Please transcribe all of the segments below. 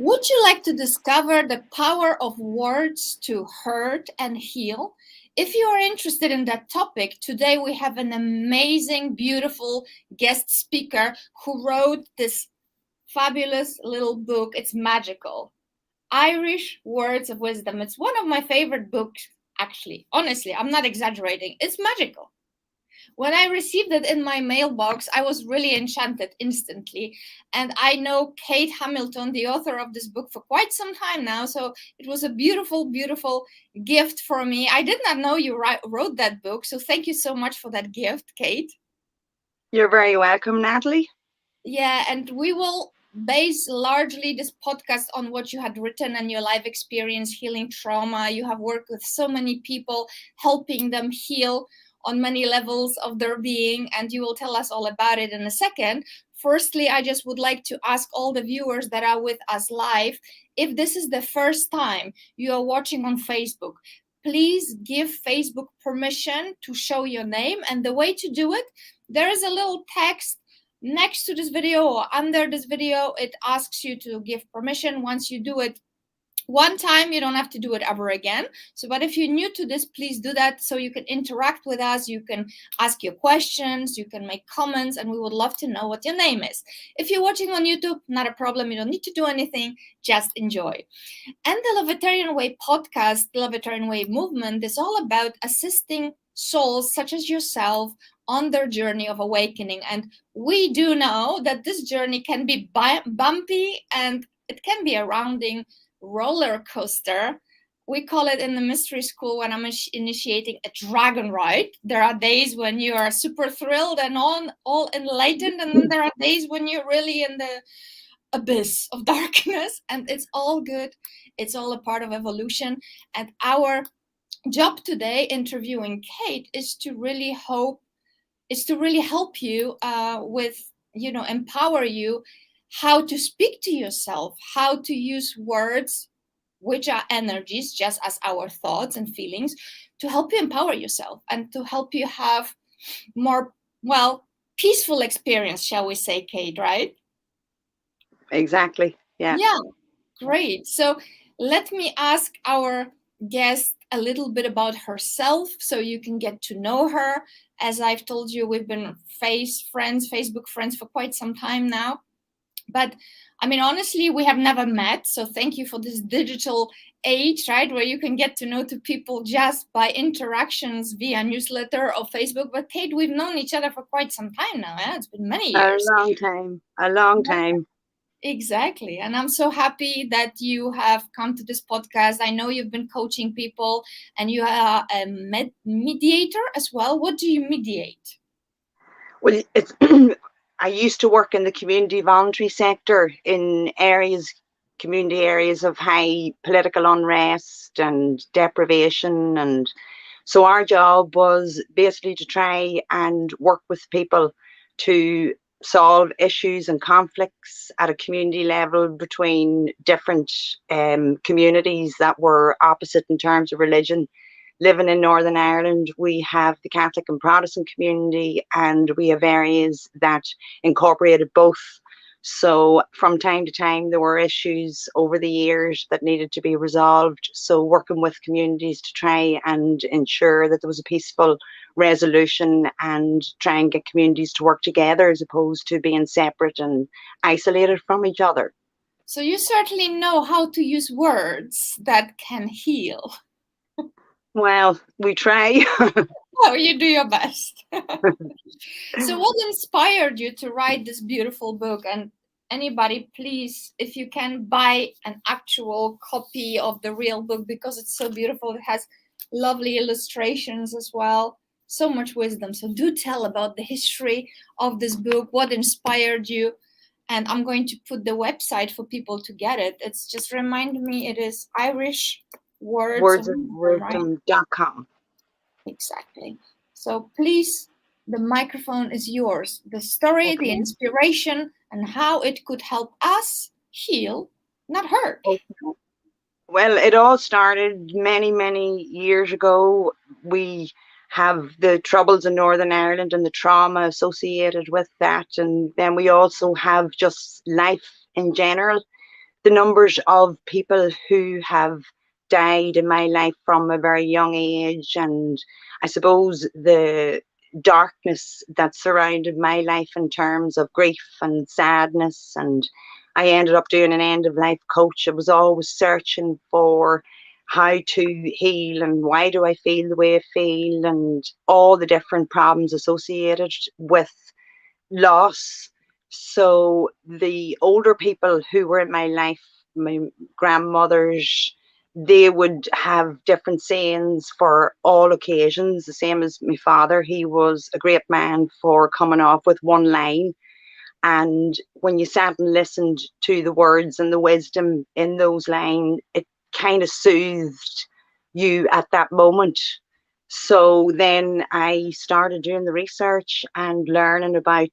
Would you like to discover the power of words to hurt and heal? If you are interested in that topic, today we have an amazing, beautiful guest speaker who wrote this fabulous little book. It's magical. Irish Words of Wisdom. It's one of my favorite books, actually. Honestly, I'm not exaggerating. It's magical. When I received it in my mailbox, I was really enchanted instantly. And I know Kate Hamilton, the author of this book, for quite some time now. So it was a beautiful, beautiful gift for me. I did not know you wrote that book. So thank you so much for that gift, Kate. You're very welcome, Natalie. Yeah, and we will base largely this podcast on what you had written and your life experience healing trauma. You have worked with so many people, helping them heal on many levels of their being, and you will tell us all about it in a second. Firstly, I just would like to ask all the viewers that are with us live, if this is the first time you are watching on Facebook, please give Facebook permission to show your name. And the way to do it, there is a little text next to this video or under this video. It asks you to give permission. Once you do it one time, you don't have to do it ever again. So, but if you're new to this, please do that so you can interact with us. You can ask your questions, you can make comments, and we would love to know what your name is. If you're watching on YouTube, not a problem. You don't need to do anything, just enjoy. And the Lovetarian Way podcast, the Lovetarian Way movement, is all about assisting souls such as yourself on their journey of awakening. And we do know that this journey can be bumpy and it can be a rounding roller coaster. We call it in the mystery school, when I'm initiating, a dragon ride. There are days when you are super thrilled and all enlightened, and then there are days when you're really in the abyss of darkness, and it's all good. It's all a part of evolution. And our job today, interviewing Kate, is to really help you with, empower you how to speak to yourself, how to use words, which are energies, just as our thoughts and feelings, to help you empower yourself and to help you have more, peaceful experience, shall we say, Kate, right? Exactly. Yeah. Yeah, great. So let me ask our guest a little bit about herself so you can get to know her. As I've told you, we've been Facebook friends for quite some time now. But I mean, honestly, we have never met. So thank you for this digital age, right? Where you can get to know people just by interactions via newsletter or Facebook. But Kate, we've known each other for quite some time now. It's been many years. A long time. A long time. Exactly. And I'm so happy that you have come to this podcast. I know you've been coaching people and you are a mediator as well. What do you mediate? Well, it's I used to work in the community voluntary sector in community areas of high political unrest and deprivation. And so our job was basically to try and work with people to solve issues and conflicts at a community level between different communities that were opposite in terms of religion. Living in Northern Ireland, we have the Catholic and Protestant community, and we have areas that incorporated both. So from time to time, there were issues over the years that needed to be resolved. So working with communities to try and ensure that there was a peaceful resolution and try and get communities to work together as opposed to being separate and isolated from each other. So you certainly know how to use words that can heal. Well, we try. Oh, you do your best. So what inspired you to write this beautiful book? And anybody, please, if you can, buy an actual copy of the real book, because it's so beautiful. It has lovely illustrations as well. So much wisdom. So do tell about the history of this book, what inspired you. And I'm going to put the website for people to get it. It's just, remind me, it is Irish wordsofwisdom.com. Exactly. So please, the microphone is yours. The story, the inspiration, and how it could help us heal, not hurt. Okay. Well, it all started many, many years ago. We have the troubles in Northern Ireland and the trauma associated with that. And then we also have just life in general. the numbers of people who have died in my life from a very young age, and I suppose the darkness that surrounded my life in terms of grief and sadness. And I ended up doing an end of life coach. I was always searching for how to heal and why do I feel the way I feel, and all the different problems associated with loss. So the older people who were in my life, my grandmothers, they would have different sayings for all occasions, the same as my father. He was a great man for coming off with one line. And when you sat and listened to the words and the wisdom in those lines, it kind of soothed you at that moment. So then I started doing the research and learning about,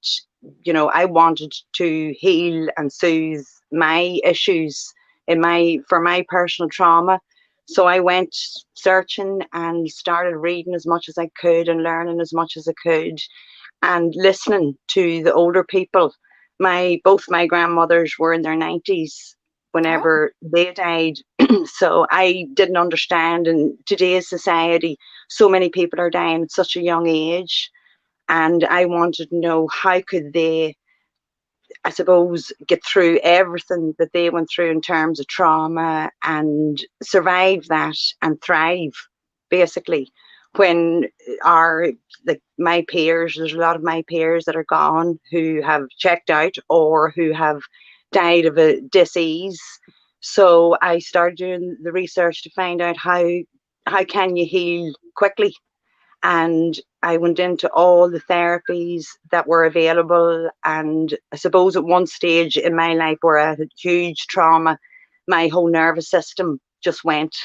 I wanted to heal and soothe my issues for my personal trauma. So I went searching and started reading as much as I could and learning as much as I could and listening to the older people. Both my grandmothers were in their 90s Oh, whenever they died. So I didn't understand in today's society, so many people are dying at such a young age. And I wanted to know how could they, I suppose, get through everything that they went through in terms of trauma and survive that and thrive, basically. When our, like my peers, there's a lot of my peers that are gone who have checked out or who have died of a disease. So I started doing the research to find out how can you heal quickly, and I went into all the therapies that were available. And I suppose at one stage in my life where I had huge trauma, my whole nervous system just went,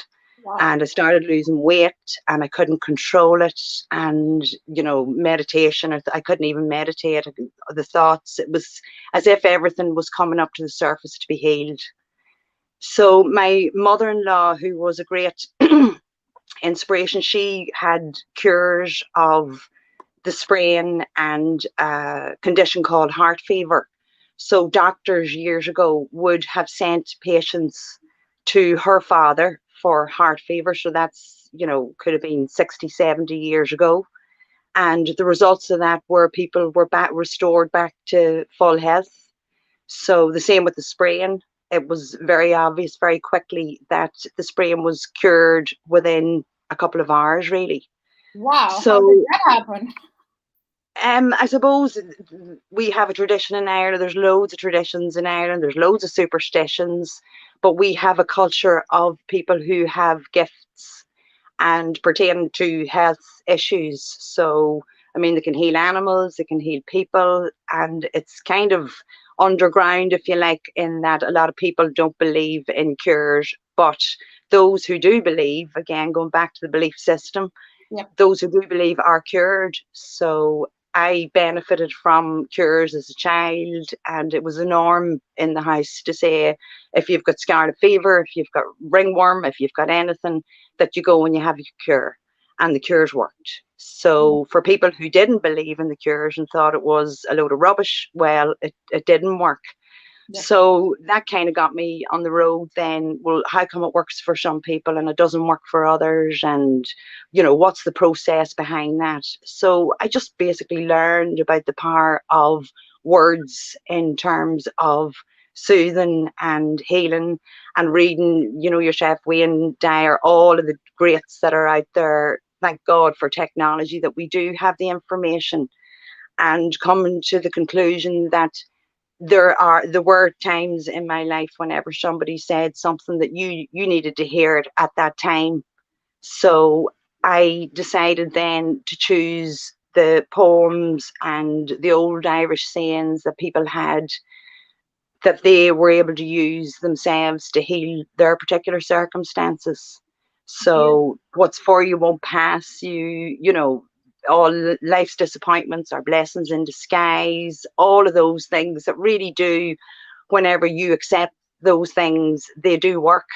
wow. and I started losing weight and I couldn't control it. And, meditation, I couldn't even meditate. The thoughts, it was as if everything was coming up to the surface to be healed. So my mother-in-law, who was a great inspiration, she had cures of the sprain and a condition called heart fever. So doctors years ago would have sent patients to her father for heart fever. So that's, could have been 60, 70 years ago. And the results of that were people were restored back to full health. So the same with the sprain. It was very obvious very quickly that the sprain was cured within a couple of hours, really. Wow, how did So that happen? I suppose we have a tradition in Ireland. There's loads of traditions in Ireland. There's loads of superstitions, but we have a culture of people who have gifts and pertain to health issues. So, I mean, they can heal animals, they can heal people, and it's kind of underground, if you like, in that a lot of people don't believe in cures. But those who do believe, again, going back to the belief system, Yep. those who do believe are cured. So I benefited from cures as a child, and it was a norm in the house to say if you've got scarlet fever, if you've got ringworm, if you've got anything, that you go and you have your cure, and the cures worked. So for people who didn't believe in the cures and thought it was a load of rubbish, well, it didn't work. Yep. So that kind of got me on the road then. Well, how come it works for some people and it doesn't work for others? And, what's the process behind that? So I just basically learned about the power of words in terms of soothing and healing, and reading, your Chef Wayne Dyer, all of the greats that are out there. Thank God for technology that we do have the information, and coming to the conclusion that there were times in my life whenever somebody said something that you needed to hear it at that time. So I decided then to choose the poems and the old Irish sayings that people had, that they were able to use themselves to heal their particular circumstances. So what's for you won't pass you, all life's disappointments are blessings in disguise, all of those things that really do, whenever you accept those things, they do work.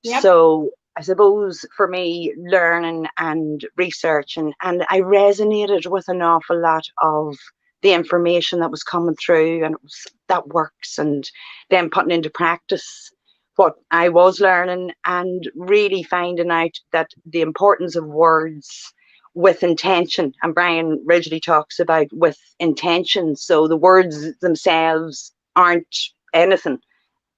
Yep. So I suppose for me, learning and research, and I resonated with an awful lot of the information that was coming through, and it was, that works, and then putting into practice. what I was learning, and really finding out that the importance of words with intention. And Brian Ridgely talks about with intention. So the words themselves aren't anything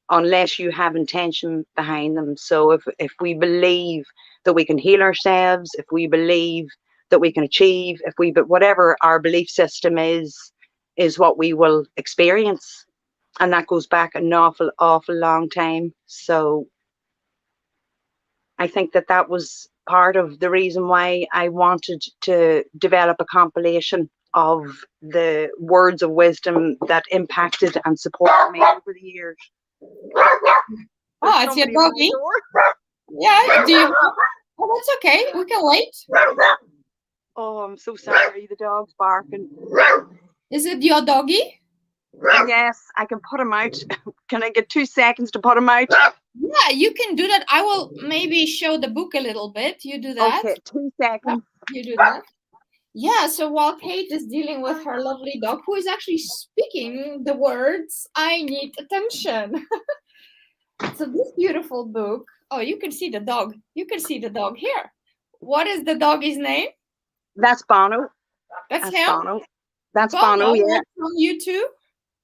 unless you have intention behind them. So if we believe that we can heal ourselves, if we believe that we can achieve, but whatever our belief system is what we will experience. And that goes back an awful long time. So I think that was part of the reason why I wanted to develop a compilation of the words of wisdom that impacted and supported me over the years. Oh, it's your doggy. Yeah, do you? Oh, that's okay. We can wait. Oh, I'm so sorry. The dog's barking. Is it your doggy? Yes, I can put him out. Can I get 2 seconds to put him out? Yeah, you can do that. I will maybe show the book a little bit. You do that. Okay, 2 seconds. You do that. Yeah, so while Kate is dealing with her lovely dog, who is actually speaking the words, I need attention. So this beautiful book. Oh, you can see the dog. You can see the dog here. What is the doggy's name? That's Bono. That's him? Bono. That's Bono, yeah. From you too?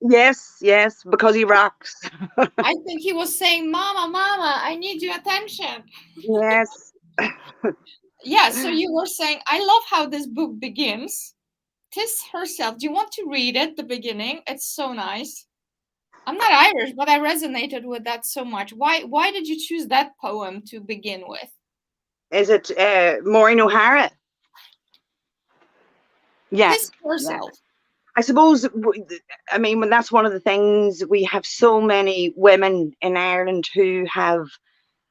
Yes, because he rocks. I think he was saying, Mama, I need your attention. Yes. Yeah, so you were saying, I love how this book begins. Tis herself. Do you want to read it, the beginning? It's so nice. I'm not Irish, but I resonated with that so much. Why did you choose that poem to begin with? Is it Maureen O'Hara? Yeah. Tis herself. Yeah. I suppose, I mean, when that's one of the things, we have so many women in Ireland who have,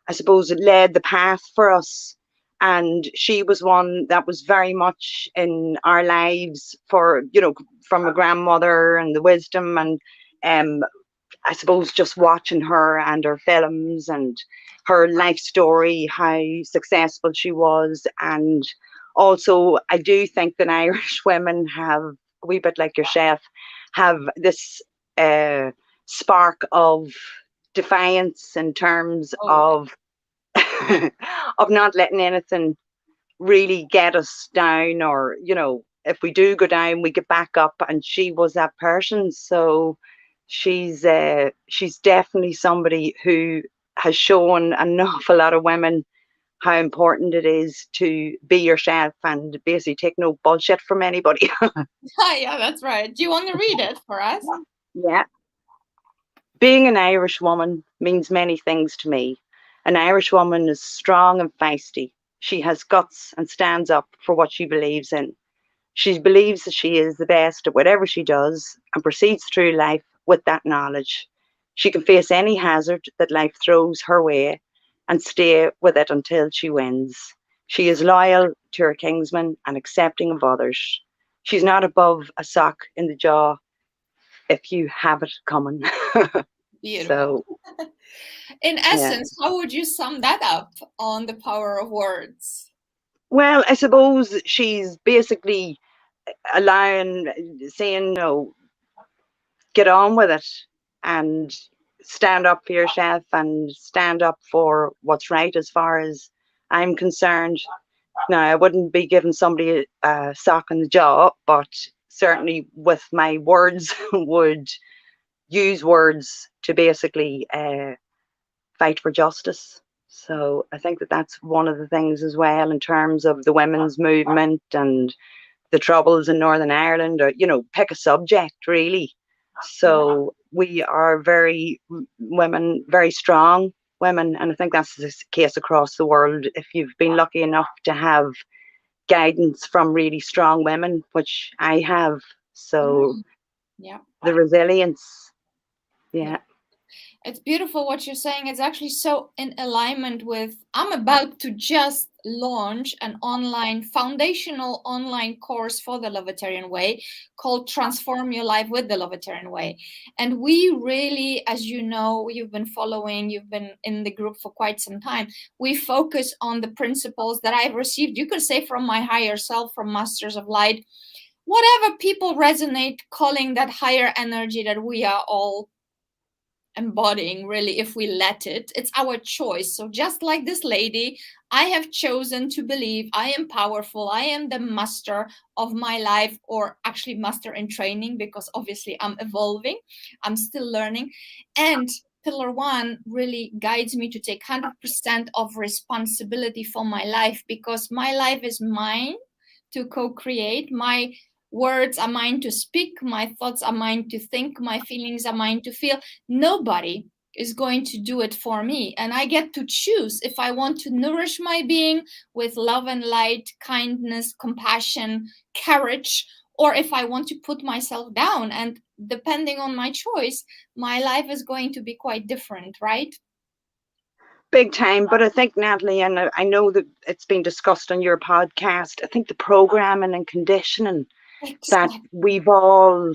I suppose, led the path for us. And she was one that was very much in our lives for, from a grandmother and the wisdom. And I suppose just watching her and her films and her life story, how successful she was. And also, I do think that Irish women have, a wee bit like yourself, have this spark of defiance in terms of of not letting anything really get us down, or if we do go down, we get back up. And she was that person. So she's definitely somebody who has shown an awful lot of women how important it is to be yourself and basically take no bullshit from anybody. Yeah, that's right. Do you want to read it for us? Yeah. Being an Irish woman means many things to me. An Irish woman is strong and feisty. She has guts and stands up for what she believes in. She believes that she is the best at whatever she does and proceeds through life with that knowledge. She can face any hazard that life throws her way and stay with it until she wins. She is loyal to her kinsmen and accepting of others. She's not above a sock in the jaw if you have it coming. Beautiful. So, in essence, how would you sum that up on the power of words? Well, I suppose she's basically saying, no, get on with it and stand up for yourself and stand up for what's right as far as I'm concerned. Now, I wouldn't be giving somebody a sock in the jaw, but certainly with my words would use words to basically fight for justice. So I think that's one of the things as well in terms of the women's movement and the troubles in Northern Ireland, or, pick a subject really. So we are very strong women. And I think that's the case across the world. If you've been lucky enough to have guidance from really strong women, which I have. So the resilience. Yeah. It's beautiful what you're saying. It's actually so in alignment with, I'm about to just launch an foundational online course for the Lovetarian Way called Transform Your Life with the Lovetarian Way. And we really, as you know, you've been in the group for quite some time. We focus on the principles that I've received, you could say, from my higher self, from Masters of Light, whatever people resonate calling that higher energy that we are all embodying, really, if we let it. It's our choice. So just like this lady, I have chosen to believe I am powerful, I am the master of my life, or actually master in training, because obviously I'm evolving, I'm still learning. And pillar one really guides me to take 100% of responsibility for my life, because my life is mine to co-create. My words are mine to speak, my thoughts are mine to think, my feelings are mine to feel. Nobody is going to do it for me, and I get to choose if I want to nourish my being with love and light, kindness, compassion, courage, or if I want to put myself down. And depending on my choice, my life is going to be quite different, right? Big time. But I think, Natalie, and I know that it's been discussed on your podcast, I think the programming and conditioning that Exactly. we've all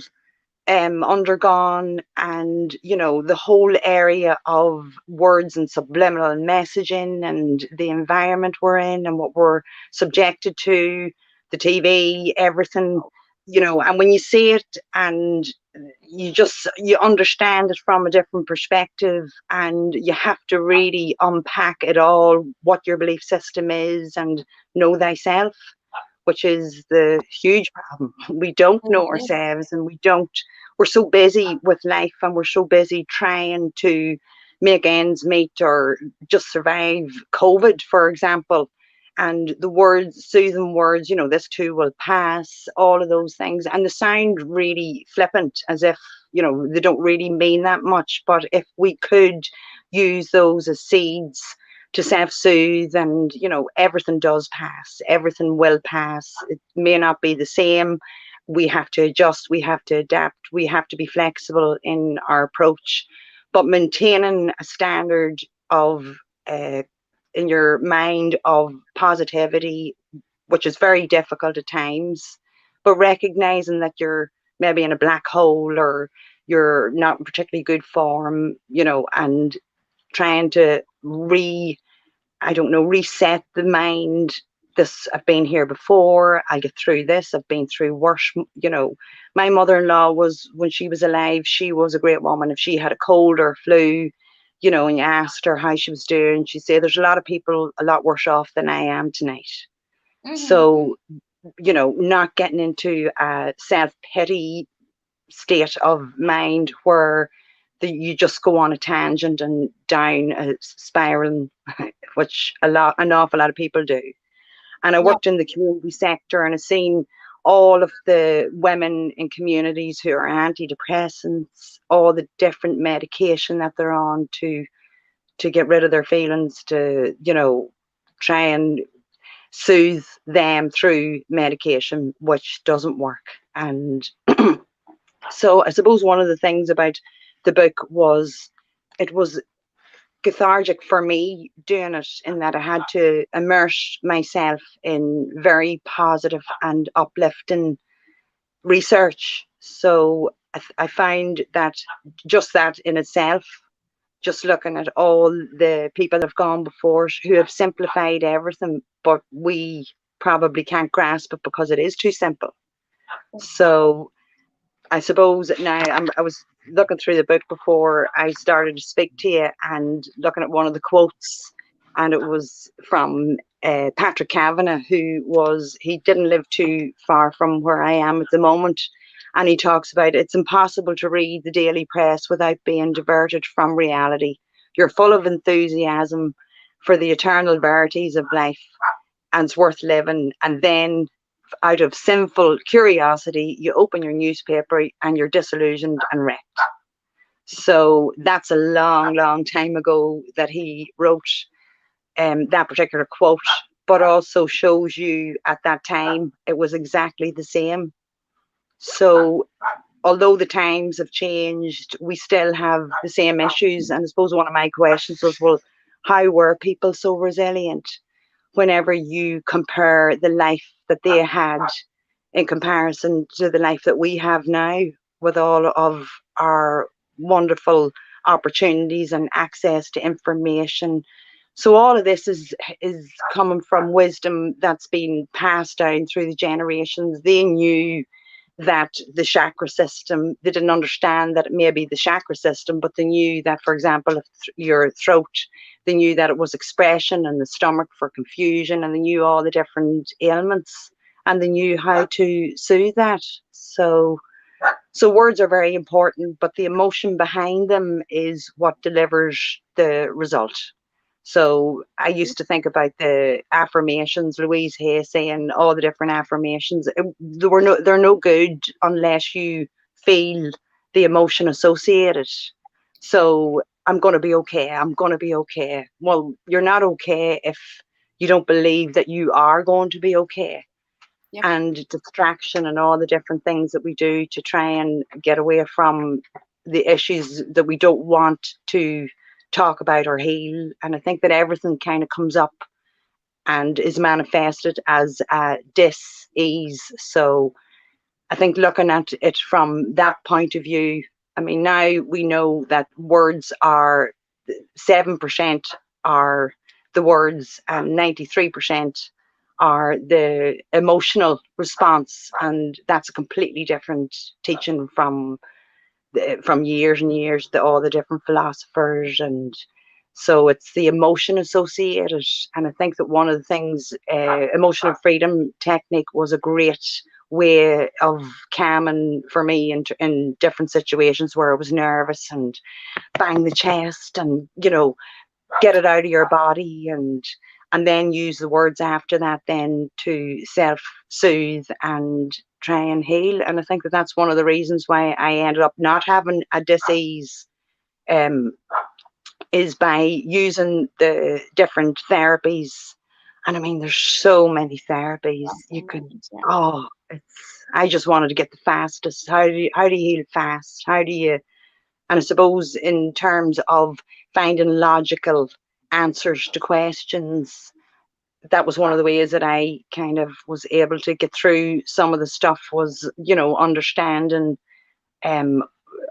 undergone, and the whole area of words and subliminal messaging and the environment we're in and what we're subjected to, the TV, everything, and when you see it and you understand it from a different perspective, and you have to really unpack it all, what your belief system is, and know thyself, which is the huge problem. We don't know ourselves, and we're so busy with life, and we're so busy trying to make ends meet or just survive COVID, for example. And the words, soothing words, this too will pass, all of those things. And they sound really flippant, as if, they don't really mean that much. But if we could use those as seeds to self-soothe, and everything does pass, everything will pass. It may not be the same. We have to adjust, we have to adapt, we have to be flexible in our approach, but maintaining a standard of in your mind of positivity, which is very difficult at times, but recognizing that you're maybe in a black hole, or you're not in particularly good form, and trying to reset the mind. This, I've been here before, I'll get through this, I've been through worse. My mother-in-law was, when she was alive, she was a great woman. If she had a cold or flu, and you asked her how she was doing, she'd say, there's a lot of people a lot worse off than I am tonight. Mm-hmm. So, not getting into a self-pity state of mind where you just go on a tangent and down a spiral, which an awful lot of people do. And I Yeah. worked in the community sector, and I've seen all of the women in communities who are antidepressants, all the different medication that they're on to get rid of their feelings, to try and soothe them through medication, which doesn't work. And so I suppose one of the things about the book was, it was cathartic for me doing it, in that I had to immerse myself in very positive and uplifting research. So I find that just that in itself, just looking at all the people that have gone before who have simplified everything, but we probably can't grasp it because it is too simple. So I suppose now I was looking through the book before I started to speak to you, and looking at one of the quotes, and it was from Patrick Kavanagh, he didn't live too far from where I am at the moment, and he talks about, it's impossible to read the daily press without being diverted from reality. You're full of enthusiasm for the eternal verities of life, and it's worth living, and then out of sinful curiosity, you open your newspaper and you're disillusioned and wrecked. So that's a long, long time ago that he wrote that particular quote, but also shows you at that time it was exactly the same. So although the times have changed, we still have the same issues. And I suppose one of my questions was, well, how were people so resilient whenever you compare the life that they had in comparison to the life that we have now, with all of our wonderful opportunities and access to information? So all of this is coming from wisdom that's been passed down through the generations. They knew that the chakra system, they didn't understand that it may be the chakra system, but they knew that, for example, if your throat, they knew that it was expression, and the stomach for confusion, and they knew all the different ailments, and they knew how to soothe that. So words are very important, but the emotion behind them is what delivers the result. So I used to think about the affirmations, Louise Hay saying all the different affirmations. They're no good unless you feel the emotion associated. So I'm going to be okay. I'm going to be okay. Well, you're not okay if you don't believe that you are going to be okay. Yep. And distraction and all the different things that we do to try and get away from the issues that we don't want to talk about or heal. And I think that everything kind of comes up and is manifested as dis-ease. So I think looking at it from that point of view, I mean, now we know that words are 7% are the words, and 93% are the emotional response, and that's a completely different teaching from years and years, all the different philosophers. And so it's the emotion associated. And I think that one of the things, emotional freedom technique was a great way of calming for me in different situations where I was nervous, and bang the chest, and get it out of your body, and then use the words after that then to self-soothe and try and heal. And I think that that's one of the reasons why I ended up not having a disease, is by using the different therapies. And I mean, there's so many therapies you could, I just wanted to get the fastest. How do you heal fast? And I suppose in terms of finding logical answers to questions, that was one of the ways that I kind of was able to get through some of the stuff, was,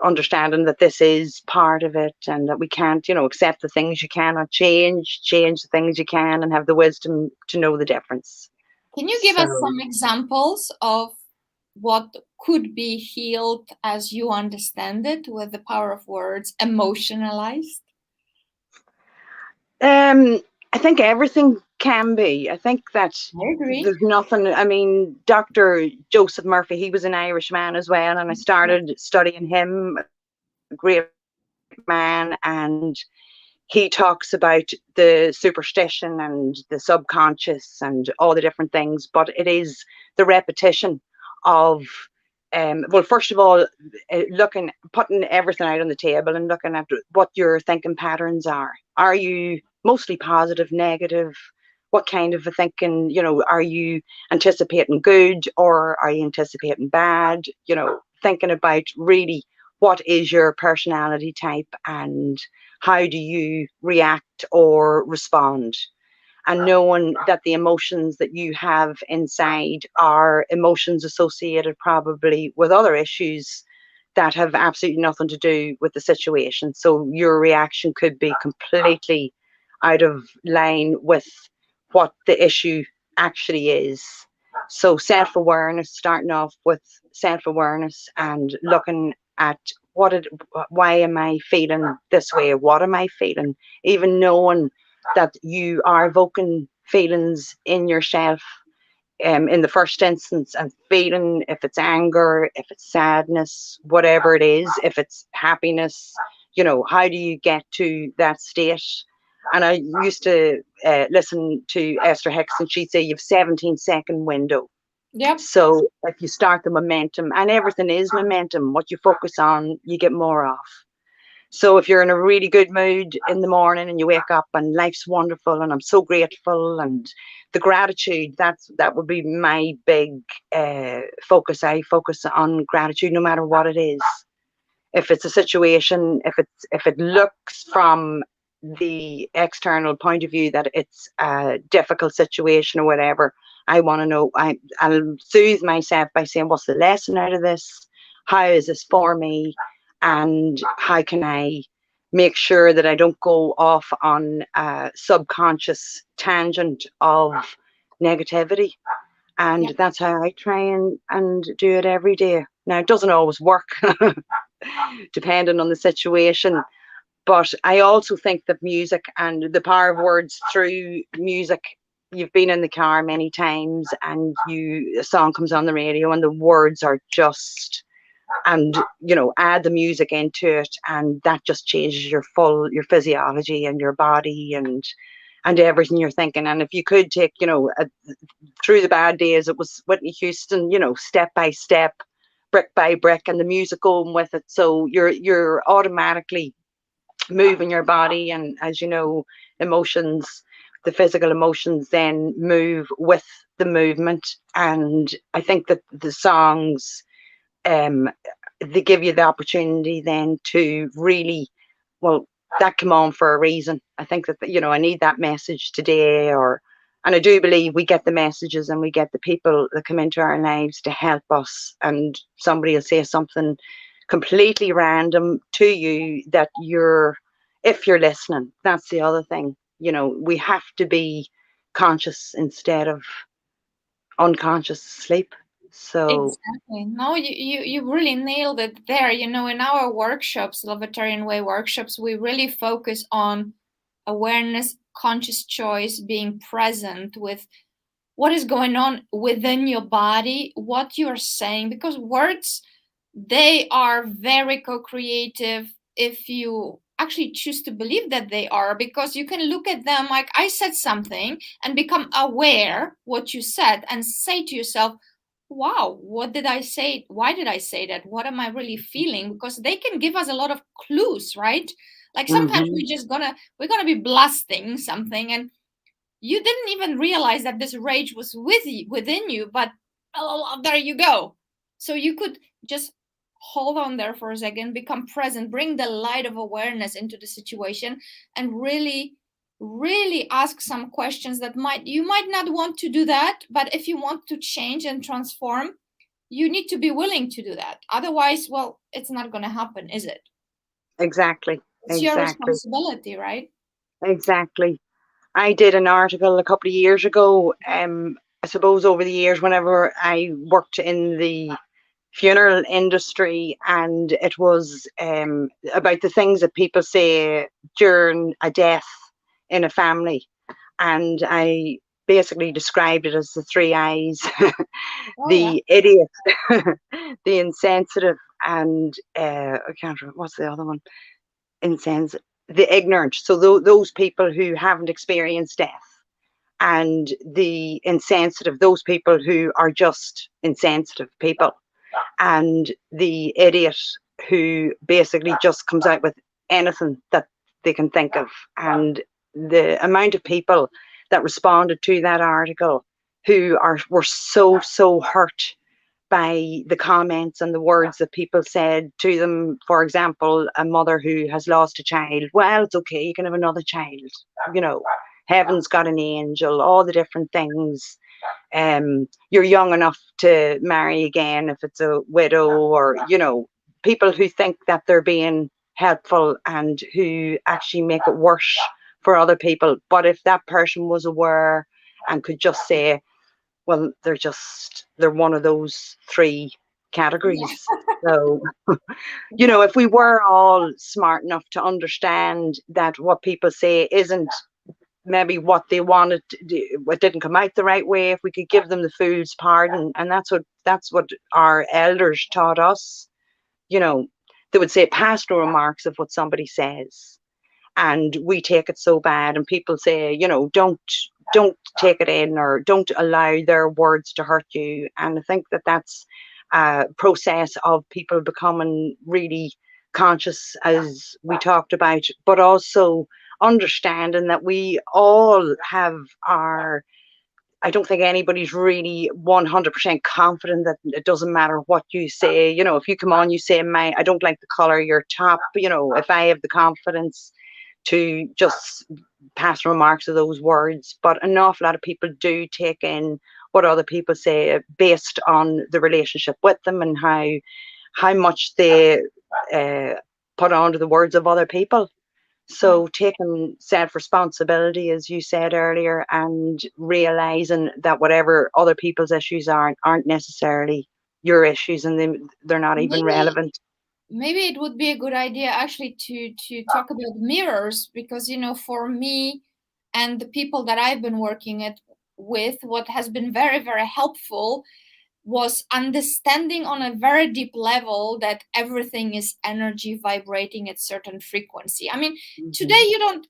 understanding that this is part of it, and that we can't, accept the things you cannot change the things you can, and have the wisdom to know the difference. Can you give us some examples of what could be healed as you understand it with the power of words, emotionalized? I think everything can be. I think that there's nothing. I mean, Dr. Joseph Murphy, he was an Irishman as well, and I started studying him, a great man, and he talks about the superstition and the subconscious and all the different things, but it is the repetition of, well, first of all, putting everything out on the table and looking at what your thinking patterns are. Are you mostly positive, negative? What kind of a thinking, are you anticipating good, or are you anticipating bad? Thinking about really what is your personality type, and how do you react or respond? And knowing that the emotions that you have inside are emotions associated probably with other issues that have absolutely nothing to do with the situation. So your reaction could be completely out of line with what the issue actually is. So self-awareness, starting off with self-awareness and looking at why am I feeling this way? What am I feeling? Even knowing that you are evoking feelings in yourself, in the first instance, and feeling if it's anger, if it's sadness, whatever it is, if it's happiness, how do you get to that state? And I used to listen to Esther Hicks, and she'd say, you've 17-second window. Yep. So if you start the momentum, and everything is momentum, what you focus on, you get more of. So if you're in a really good mood in the morning and you wake up and life's wonderful and I'm so grateful, and the gratitude, that would be my big focus. I focus on gratitude no matter what it is. If it's a situation, if it looks from the external point of view that it's a difficult situation or whatever, I want to know, I'll soothe myself by saying, what's the lesson out of this? How is this for me? And how can I make sure that I don't go off on a subconscious tangent of negativity? And Yeah. that's how I try and do it every day. Now, it doesn't always work, depending on the situation. But I also think that music and the power of words through music, you've been in the car many times and a song comes on the radio and the words are just, and add the music into it and that just changes your physiology and your body and everything you're thinking. And if you could take, through the bad days, it was Whitney Houston, step by step, brick by brick, and the music going with it. So you're automatically moving your body, and as you know, emotions, the physical emotions then move with the movement. And I think that the songs, um, they give you the opportunity then to really, well, that came on for a reason. I think that, I need that message today, and I do believe we get the messages and we get the people that come into our lives to help us. And somebody will say something completely random to you that if you're listening, that's the other thing. We have to be conscious instead of unconscious sleep. So, Exactly. No, you really nailed it there. In our workshops, Lovetarian Way workshops, we really focus on awareness, conscious choice, being present with what is going on within your body, what you're saying, because words, they are very co-creative if you actually choose to believe that they are, because you can look at them like I said something and become aware what you said and say to yourself, wow, what did I say? Why did I say that? What am I really feeling? Because they can give us a lot of clues, right? Like sometimes mhm, we're gonna be blasting something and you didn't even realize that this rage was within you, but there you go. So you could just hold on there for a second, become present, bring the light of awareness into the situation, and really ask some questions that you might not want to do that, but if you want to change and transform, you need to be willing to do that. Otherwise, well, it's not going to happen, is it? exactly, It's your exactly, responsibility, right? exactly. I did an article a couple of years ago. I suppose over the years, whenever I worked in the funeral industry, and it was about the things that people say during a death in a family. And I basically described it as the three eyes: Oh yeah. the idiot, the insensitive, and I can't remember what's the other one. Insensitive, the ignorant. So those people who haven't experienced death, and the insensitive, those people who are just insensitive people, and the idiot who basically just comes out with anything that they can think of. And the amount of people that responded to that article who were so hurt by the comments and the words that people said to them. For example, a mother who has lost a child, well, it's okay, you can have another child, you know heaven's got an angel, all the different things. You're young enough to marry again if it's a widow, or people who think that they're being helpful and who actually make it worse for other people. But if that person was aware and could just say, well, they're one of those three Yeah. categories. So, if we were all smart enough to understand that what people say isn't maybe what they wanted to do, what didn't come out the right way, if we could give them the fool's pardon. And that's what our elders taught us. you know they would say pastoral remarks of what somebody says, and we take it so bad, and people say, don't take it in, or don't allow their words to hurt you. And I think that that's a process of people becoming really conscious, as we talked about, but also understanding that we all have our, I don't think anybody's really 100% confident that it doesn't matter what you say. If you come on, you say, I don't like the color of your top, if I have the confidence to just pass remarks of those words. But an awful lot of people do take in what other people say based on the relationship with them, and how much they uh, put onto the words of other people. So taking self-responsibility, as you said earlier, and realizing that whatever other people's issues aren't necessarily your issues, and they're not even Maybe relevant. maybe it would be a good idea actually to talk about mirrors, because for me and the people that I've been working with, what has been very, very helpful was understanding on a very deep level that everything is energy vibrating at certain frequency. I mean, today you don't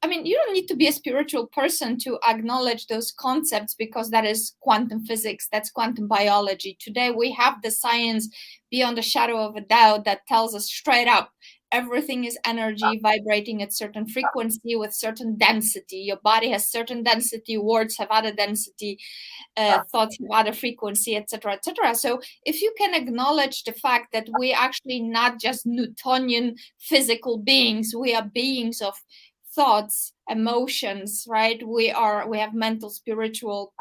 need to be a spiritual person to acknowledge those concepts, because that is quantum physics, that's quantum biology. Today we have the science beyond a shadow of a doubt that tells us straight up everything is energy vibrating at certain frequency with certain density. Your body has certain density, words have other density, thoughts have other frequency, etc., etc. So if you can acknowledge the fact that we actually not just Newtonian physical beings, we are beings of thoughts, emotions, right? We have mental, spiritual,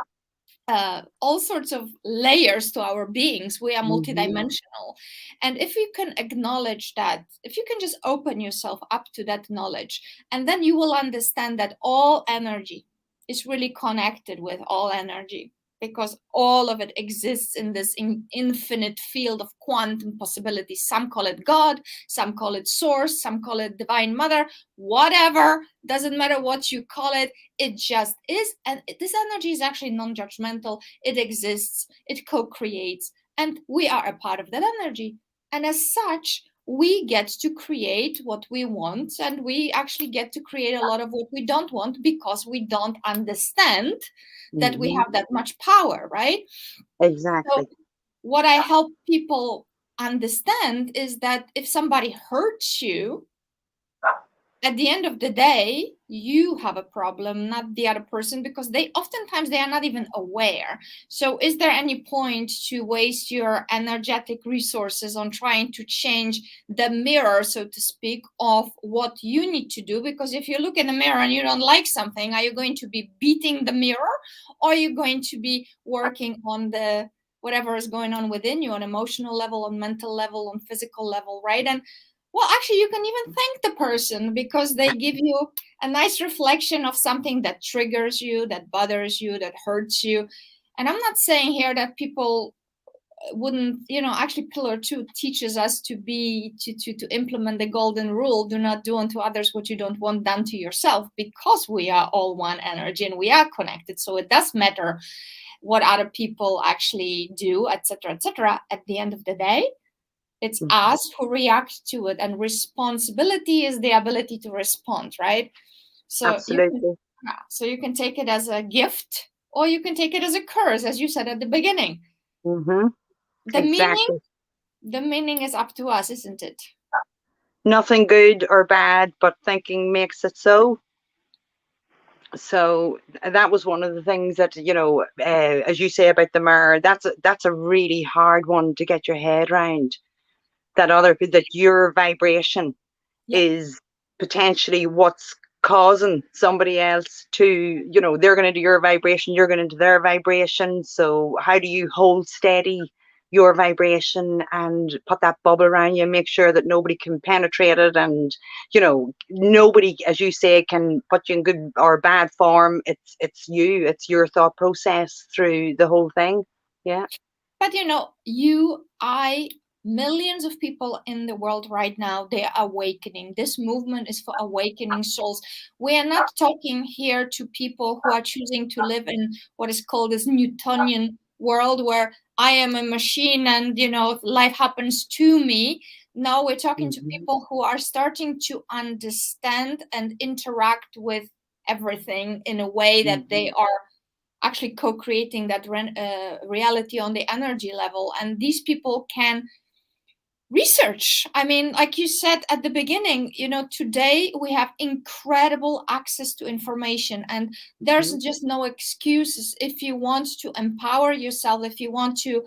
all sorts of layers to our beings. We are multidimensional. And if you can acknowledge that, if you can just open yourself up to that knowledge, and then you will understand that all energy is really connected with all energy, because all of it exists in this infinite field of quantum possibilities. Some call it God, some call it source, some call it divine mother, whatever, doesn't matter what you call it. It just is. And this energy is actually non-judgmental. It exists, it co-creates, and we are a part of that energy. And as such, we get to create what we want, and we actually get to create a lot of what we don't want, because we don't understand that we have that much power, right? Exactly. So what I help people understand is that if somebody hurts you, at the end of the day, you have a problem, not the other person, because they oftentimes they are not even aware. So is there any point to waste your energetic resources on trying to change the mirror, so to speak, of what you need to do? Because if you look in the mirror and you don't like something, are you going to be beating the mirror, or are you going to be working on the whatever is going on within you, on emotional level, on mental level, on physical level, right? And well, actually, you can even thank the person, because they give you a nice reflection of something that triggers you, that bothers you, that hurts you. And I'm not saying here that people wouldn't, actually Pillar 2 teaches us to implement the golden rule: do not do unto others what you don't want done to yourself, because we are all one energy and we are connected. So it does matter what other people actually do, etc., etc. At the end of the day, it's us who react to it, and responsibility is the ability to respond, right? So Absolutely. you can take it as a gift, or you can take it as a curse, as you said at the beginning. Exactly. The meaning is up to us, isn't it? Nothing good or bad, but thinking makes it so. So that was one of the things that, as you say about the mirror, that's a really hard one to get your head around. That your vibration is potentially what's causing somebody else to, they're going to do your vibration, you're going to do their vibration. So how do you hold steady your vibration and put that bubble around you, make sure that nobody can penetrate it, and nobody, as you say, can put you in good or bad form. It's your thought process through the whole thing. Yeah. But millions of people in the world right now, they are awakening. This movement is for awakening souls. We are not talking here to people who are choosing to live in what is called this Newtonian world, where I am a machine and life happens to me. No, we're talking to people who are starting to understand and interact with everything in a way that they are actually co-creating that reality on the energy level. And these people can research. I mean, like you said at the beginning, today we have incredible access to information, and there's just no excuses. If you want to empower yourself, if you want to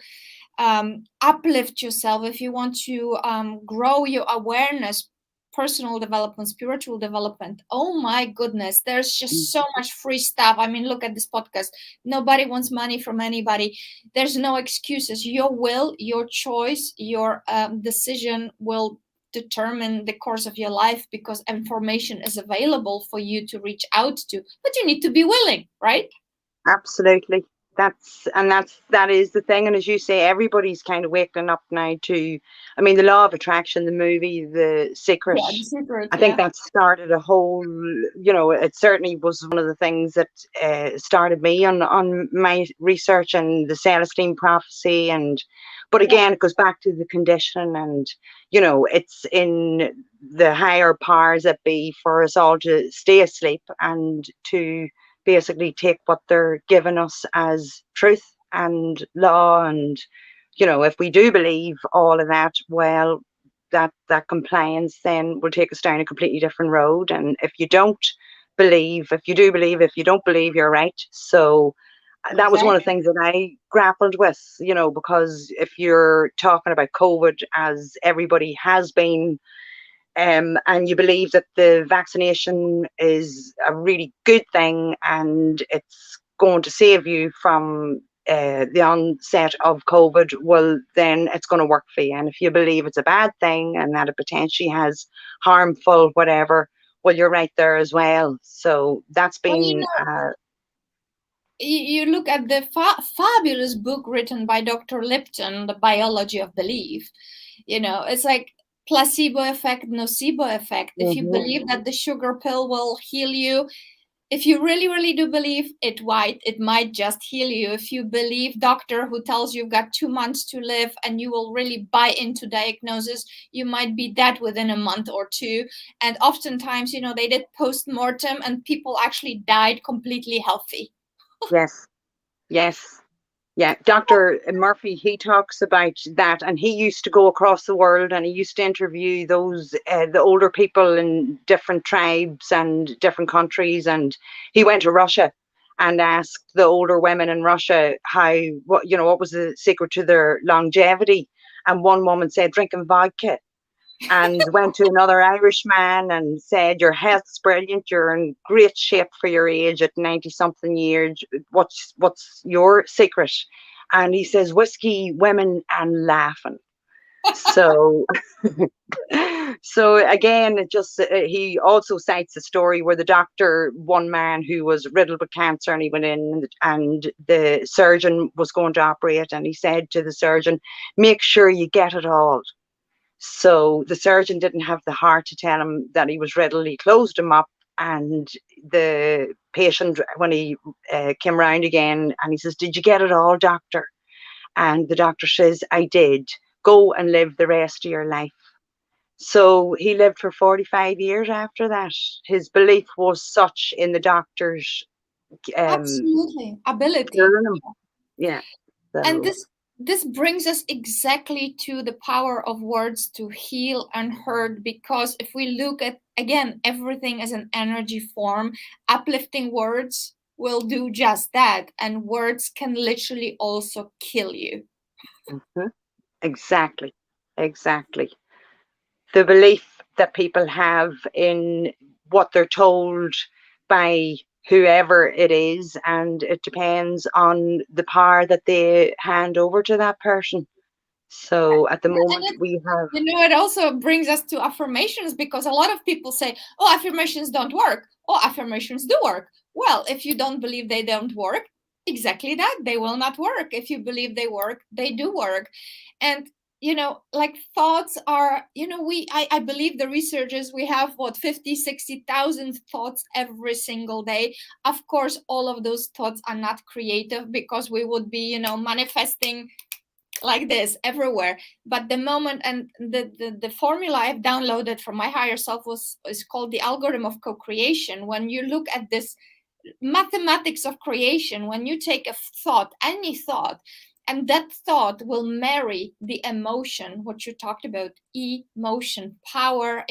uplift yourself, if you want to grow your awareness, personal development, spiritual development, oh my goodness, there's just so much free stuff. I mean, look at this podcast. Nobody wants money from anybody. There's no excuses. Your will, your choice, your decision will determine the course of your life because information is available for you to reach out to, but you need to be willing, right? Absolutely. That is the thing. And as you say, everybody's kind of waking up now to, I mean, the Law of Attraction, the movie, The Secret. Yeah, the secret. I think that started a whole, it certainly was one of the things that started me on my research and the Celestine prophecy. But again, it goes back to the condition, and, it's in the higher powers that be for us all to stay asleep and to basically take what they're giving us as truth and law. And, if we do believe all of that, well, that compliance then will take us down a completely different road. And if you don't believe, if you do believe, if you don't believe, you're right. So that was one of the things that I grappled with, because if you're talking about COVID, as everybody has been, and you believe that the vaccination is a really good thing and it's going to save you from the onset of COVID, well, then it's going to work for you. And if you believe it's a bad thing and that it potentially has harmful whatever, well, you're right there as well. So that's been... you look at the fabulous book written by Dr. Lipton, The Biology of Belief. It's like placebo effect, nocebo effect. If you believe that the sugar pill will heal you, if you really, really do believe it might just heal you. If you believe doctor who tells you've got 2 months to live and you will really buy into diagnosis, you might be dead within a month or two. And oftentimes, they did post-mortem and people actually died completely healthy. Yes. Yeah, Dr. Murphy, he talks about that, and he used to go across the world and he used to interview those the older people in different tribes and different countries. And he went to Russia and asked the older women in Russia what was the secret to their longevity. And one woman said drinking vodka. And went to another Irishman and said, your health's brilliant, you're in great shape for your age at 90 something years, what's your secret? And he says, whiskey, women, and laughing. So again, it just he also cites a story where the doctor, one man who was riddled with cancer, and he went in and the surgeon was going to operate, and he said to the surgeon, make sure you get it all. So the surgeon didn't have the heart to tell him that he was riddled. He closed him up, and the patient, when he came round again, and he says, did you get it all, doctor? And the doctor says, I did. Go and live the rest of your life. So he lived for 45 years after that. His belief was such in the doctor's absolutely ability. Yeah. So. And this brings us exactly to the power of words to heal and hurt, because if we look at, again, everything as an energy form, uplifting words will do just that. And words can literally also kill you. Exactly. The belief that people have in what they're told by whoever it is, and it depends on the power that they hand over to that person. So at the moment we have... it also brings us to affirmations, because a lot of people say, oh, affirmations don't work. Oh, affirmations do work. Well, if you don't believe they don't work, exactly that, they will not work. If you believe they work, they do work. And like thoughts are, I believe the researchers, we have 50, 60,000 thoughts every single day. Of course, all of those thoughts are not creative, because we would be, manifesting like this everywhere. But the moment, and the formula I've downloaded from my higher self is called the algorithm of co-creation. When you look at this mathematics of creation, when you take a thought, any thought, and that thought will marry the emotion, what you talked about, emotion, power,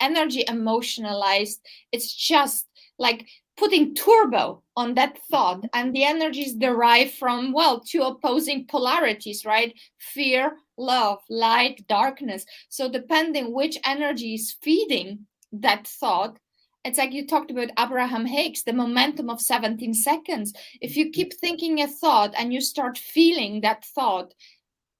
energy emotionalized. It's just like putting turbo on that thought, and the energies derive from, two opposing polarities, right? Fear, love, light, darkness. So depending which energy is feeding that thought, it's like you talked about Abraham Hicks, the momentum of 17 seconds. If you keep thinking a thought and you start feeling that thought,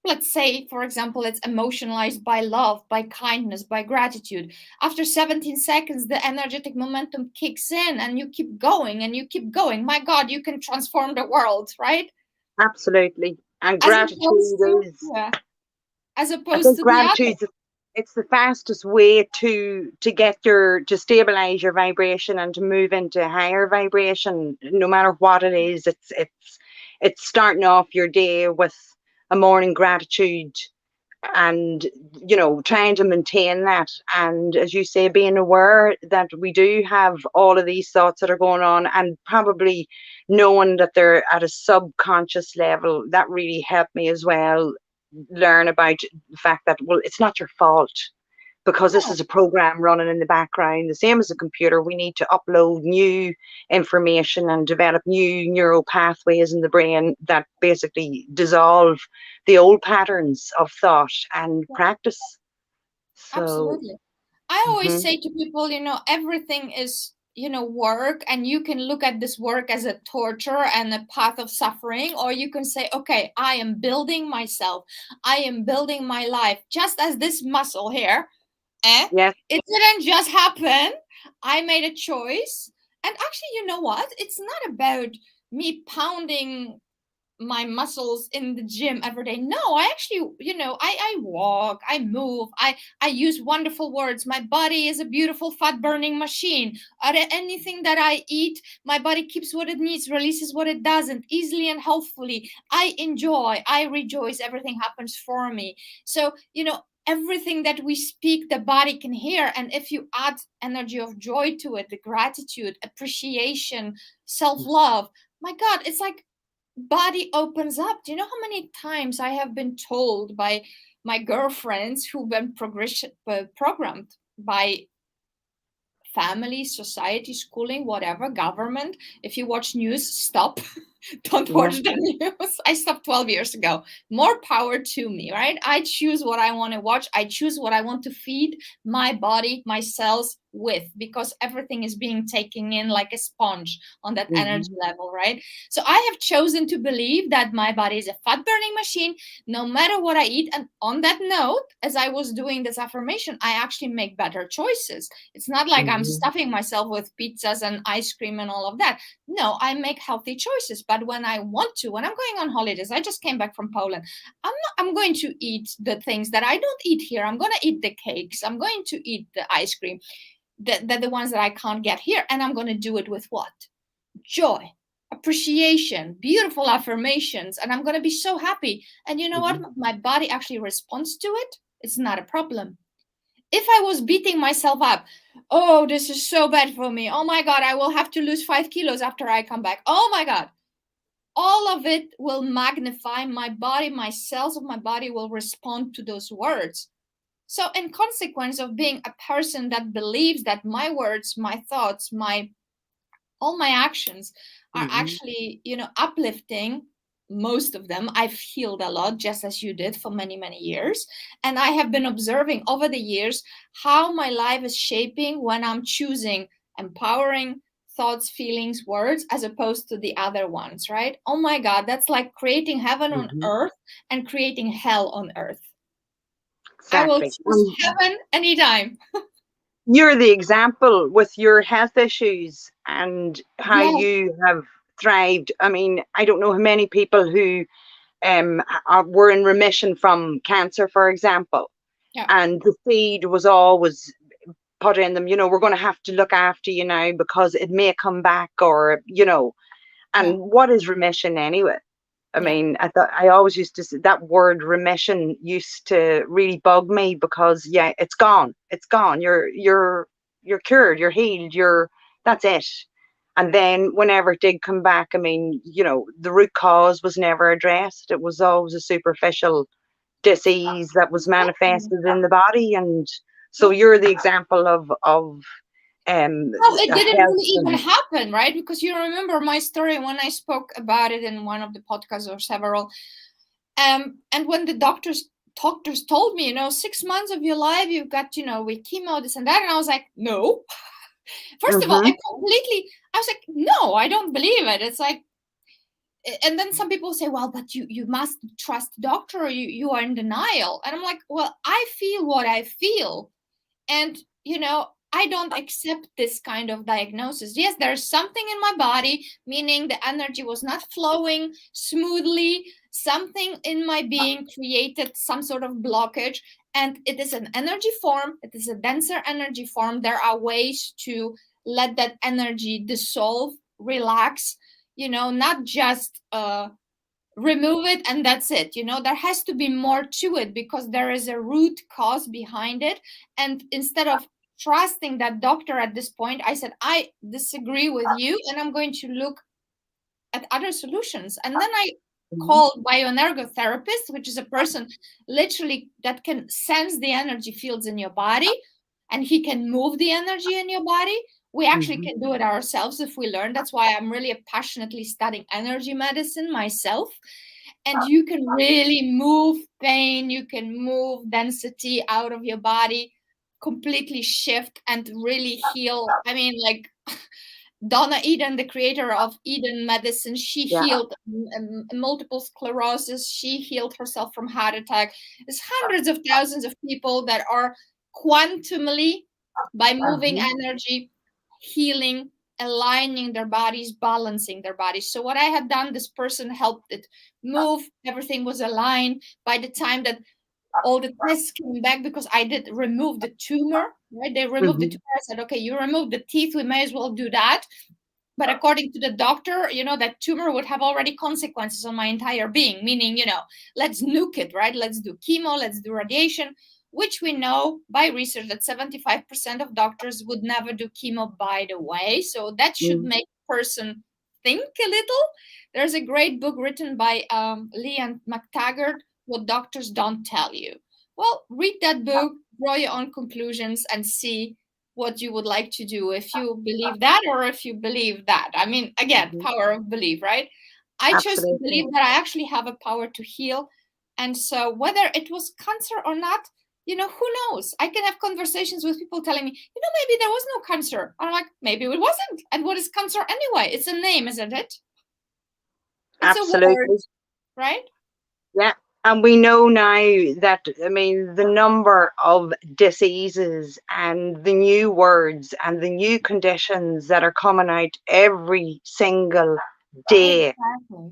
let's say, for example, it's emotionalized by love, by kindness, by gratitude. After 17 seconds, the energetic momentum kicks in and you keep going and you keep going. My God, you can transform the world, right? Absolutely. And As opposed gratitude to, is, yeah, as I opposed think to the gratitude, other. it's the fastest way to get your, to stabilize your vibration and to move into higher vibration, no matter what it is. It's starting off your day with a morning gratitude, and trying to maintain that, and as you say, being aware that we do have all of these thoughts that are going on, and probably knowing that they're at a subconscious level. That really helped me as well, learn about the fact that, well, it's not your fault, because this No, is a program running in the background, the same as a computer. We need to upload new information and develop new neural pathways in the brain that basically dissolve the old patterns of thought and practice. So, absolutely. I always mhm, say to people, everything is, work, and you can look at this work as a torture and a path of suffering, or you can say, okay, I am building myself, I am building my life, just as this muscle here. yes, It didn't just happen. I made a choice. And actually, you know what? It's not about me pounding my muscles in the gym every day. No, I actually, I walk, I move, I use wonderful words. My body is a beautiful fat burning machine. Anything that I eat, my body keeps what it needs, releases what it doesn't, easily and healthfully. I enjoy, I rejoice, everything happens for me. So, everything that we speak, the body can hear. And if you add energy of joy to it, the gratitude, appreciation, self-love, my God, it's like body opens up. Do you know how many times I have been told by my girlfriends who've been programmed by family, society, schooling, whatever, government? If you watch news, stop. Don't yeah, watch the news. I stopped 12 years ago. More power to me, right? I choose what I want to watch. I choose what I want to feed my body, my cells with, because everything is being taken in like a sponge on that hmm, energy level, right? So I have chosen to believe that my body is a fat burning machine no matter what I eat. And on that note, as I was doing this affirmation, I actually make better choices. It's not like I'm hmm, stuffing myself with pizzas and ice cream and all of that. No, I make healthy choices. But when I want to, when I'm going on holidays, I just came back from Poland. I'm going to eat the things that I don't eat here. I'm going to eat the cakes. I'm going to eat the ice cream, the ones that I can't get here. And I'm going to do it with what? Joy, appreciation, beautiful affirmations. And I'm going to be so happy. And you know what? hmm, My body actually responds to it. It's not a problem. If I was beating myself up, oh, this is so bad for me. Oh my God, I will have to lose 5 kilos after I come back. Oh my God. All of it will magnify my body, my cells of my body will respond to those words. So, in consequence of being a person that believes that my words, my thoughts, my all my actions are hmm, actually, uplifting, most of them, I've healed a lot, just as you did, for many, many years. And I have been observing over the years how my life is shaping when I'm choosing empowering thoughts, feelings, words, as opposed to the other ones, right? Oh my God, that's like creating heaven on hmm, earth and creating hell on earth. I will exactly. choose heaven anytime. You're the example with your health issues and how Yes. you have thrived. I mean, I don't know how many people who were in remission from cancer, for example, Yeah. and the seed was always put in them, we're going to have to look after you now because it may come back, or, Yeah. and what is remission anyway? I Yeah. mean, I always used to say that word remission used to really bug me, because yeah, it's gone. It's gone. You're cured, you're healed, that's it. And then whenever it did come back, I mean, the root cause was never addressed. It was always a superficial disease that was Exactly. manifested in the body. And so you're the example of um No, it a didn't health really even and happen, right? Because you remember my story when I spoke about it in one of the podcasts or several. And when the doctors told me, 6 months of your life you've got, with chemo, this and that, and I was like, no. First of all, mm-hmm, I was like, no, I don't believe it. It's like, And then some people say, well, but you must trust the doctor, or you are in denial. And I'm like, well, I feel what I feel. And, I don't accept this kind of diagnosis. Yes, there's something in my body, meaning the energy was not flowing smoothly. Something in my being created some sort of blockage. And it is an energy form. It is a denser energy form. There are ways to let that energy dissolve, relax, not just remove it and that's it. There has to be more to it, because there is a root cause behind it. And instead of trusting that doctor at this point, I said, I disagree with you, and I'm going to look at other solutions. And then I called bioenergotherapist, which is a person literally that can sense the energy fields in your body, and he can move the energy in your body. We actually can do it ourselves if we learn. That's why I'm really passionately studying energy medicine myself. And you can really move pain, you can move density out of your body, completely shift and really heal. I mean, like, Donna Eden, the creator of Eden medicine, she healed multiple sclerosis. She healed herself from heart attack. There's hundreds of thousands of people that are quantumly, by moving energy, healing, aligning their bodies, balancing their bodies. So what I had done, this person helped it move. Everything was aligned. By the time that all the tests came back, because I did remove the tumor, right? They removed the tumor. I said, okay, you removed the teeth, we may as well do that. But according to the doctor, that tumor would have already consequences on my entire being, meaning, let's nuke it, right? Let's do chemo, let's do radiation, which we know by research that 75% of doctors would never do chemo, by the way. So that should make a person think a little. There's a great book written by Leanne McTaggart, What Doctors Don't Tell You. Well, read that book, draw your own conclusions, and see what you would like to do, if you believe that or if you believe that. I mean, again, power of belief, right? I chose to believe that I actually have a power to heal. And so whether it was cancer or not, who knows? I can have conversations with people telling me, maybe there was no cancer. I'm like, maybe it wasn't. And what is cancer anyway? It's a name, isn't it? It's a word, right? Yeah. And we know now that, the number of diseases and the new words and the new conditions that are coming out every single day. Exactly.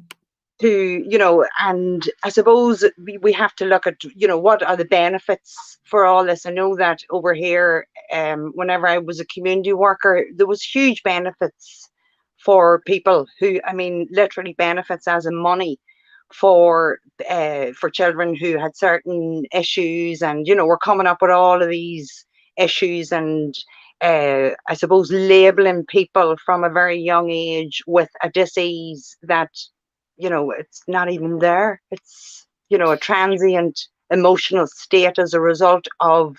And I suppose we have to look at, what are the benefits for all this. I know that over here, whenever I was a community worker, there was huge benefits for people who, literally benefits as in money for children who had certain issues, and we're coming up with all of these issues, and I suppose labeling people from a very young age with a disease that it's not even there. It's a transient emotional state as a result of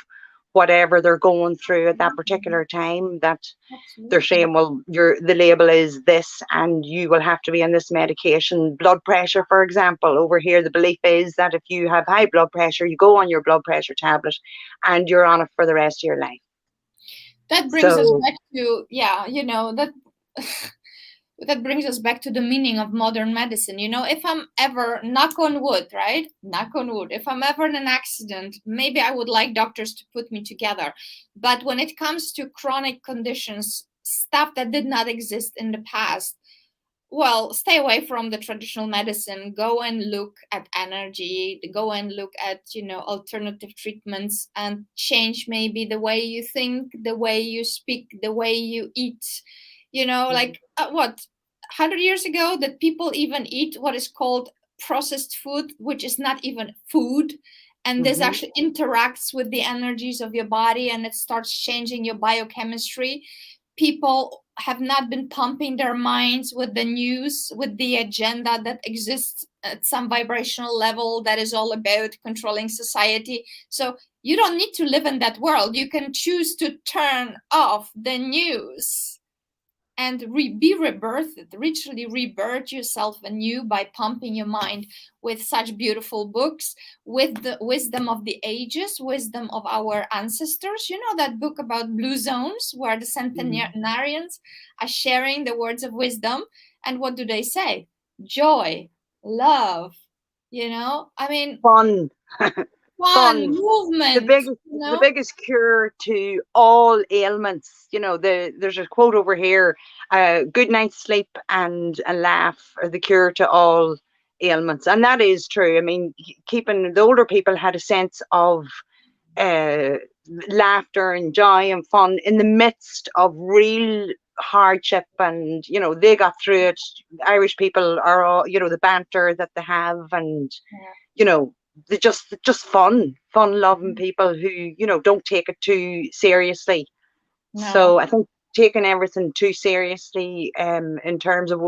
whatever they're going through at that particular time, that they're saying, well, the label is this and you will have to be on this medication. Blood pressure, for example, over here the belief is that if you have high blood pressure, you go on your blood pressure tablet and you're on it for the rest of your life. That brings us back to that brings us back to the meaning of modern medicine. If I'm ever, knock on wood, right? Knock on wood. If I'm ever in an accident, maybe I would like doctors to put me together. But when it comes to chronic conditions, stuff that did not exist in the past, well, stay away from the traditional medicine. Go and look at energy. Go and look at, alternative treatments, and change maybe the way you think, the way you speak, the way you eat. Like 100 years ago, that people even eat what is called processed food, which is not even food. And this actually interacts with the energies of your body, and it starts changing your biochemistry. People have not been pumping their minds with the news, with the agenda that exists at some vibrational level that is all about controlling society. So you don't need to live in that world. You can choose to turn off the news and be rebirthed, literally rebirth yourself anew by pumping your mind with such beautiful books, with the wisdom of the ages, wisdom of our ancestors. That book about blue zones, where the centenarians are sharing the words of wisdom. And what do they say? joy, love, you know, I mean, Fun. fun, Fun. the movement, biggest you the know. biggest cure to all ailments. There's a quote over here: good night's sleep and a laugh are the cure to all ailments. And that is true. I mean, keeping the older people had a sense of uh, laughter and joy and fun in the midst of real hardship, and they got through it. Irish people are all, the banter that they have, and Yeah. you know they're just fun loving people who don't take it too seriously. No. So I think taking everything too seriously, in terms of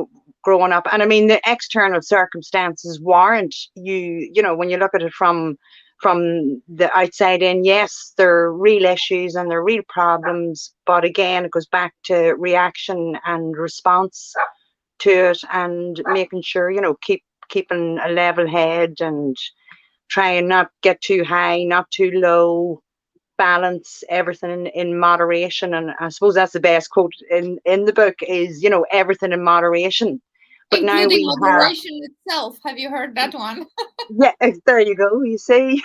growing up, and I mean the external circumstances warrant when you look at it from the outside in. Yes, there are real issues and there are real problems, but again, it goes back to reaction and response to it, and making sure keeping a level head, and try and not get too high, not too low, balance everything in moderation. And I suppose that's the best quote in the book is, everything in moderation. But now Including we have, moderation itself. Have you heard that one? yeah, there you go, you see.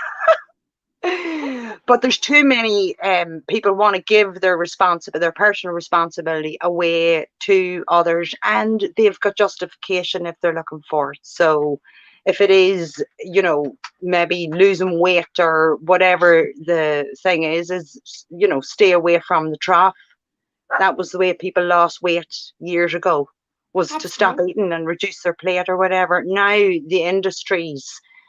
But there's too many people want to give their personal responsibility away to others, and they've got justification if they're looking for it. So if it is, maybe losing weight or whatever the thing is, stay away from the trough. That was the way people lost weight years ago, was to stop Absolutely. eating and reduce their plate or whatever. Now the industries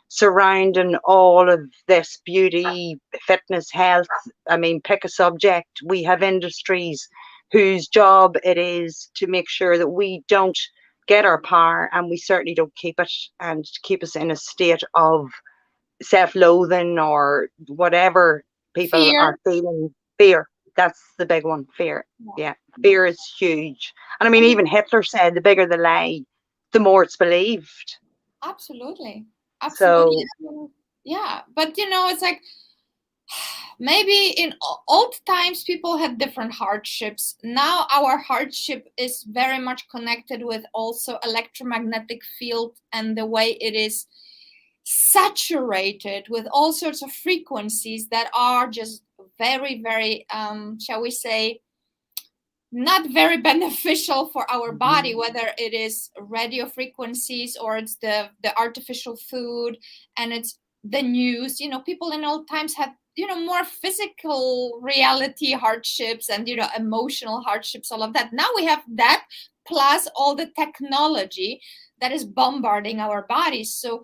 surrounding all of this beauty, fitness, health, I mean, pick a subject. We have industries whose job it is to make sure that we don't get our power, and we certainly don't keep it, and keep us in a state of self-loathing or whatever people Fear. are feeling. Fear, that's the big one. Fear. Yeah. Yeah, Yeah. fear is huge. And I mean, I mean, even Hitler said the bigger the lie, the more it's believed. absolutely. Absolutely. So I mean, yeah. But it's like maybe in old times people had different hardships. Now our hardship is very much connected with also electromagnetic field and the way it is saturated with all sorts of frequencies that are just very, very, shall we say, not very beneficial for our body, whether it is radio frequencies or it's the artificial food, and it's the news. People in old times had more physical reality hardships and emotional hardships, all of that. Now we have that plus all the technology that is bombarding our bodies. So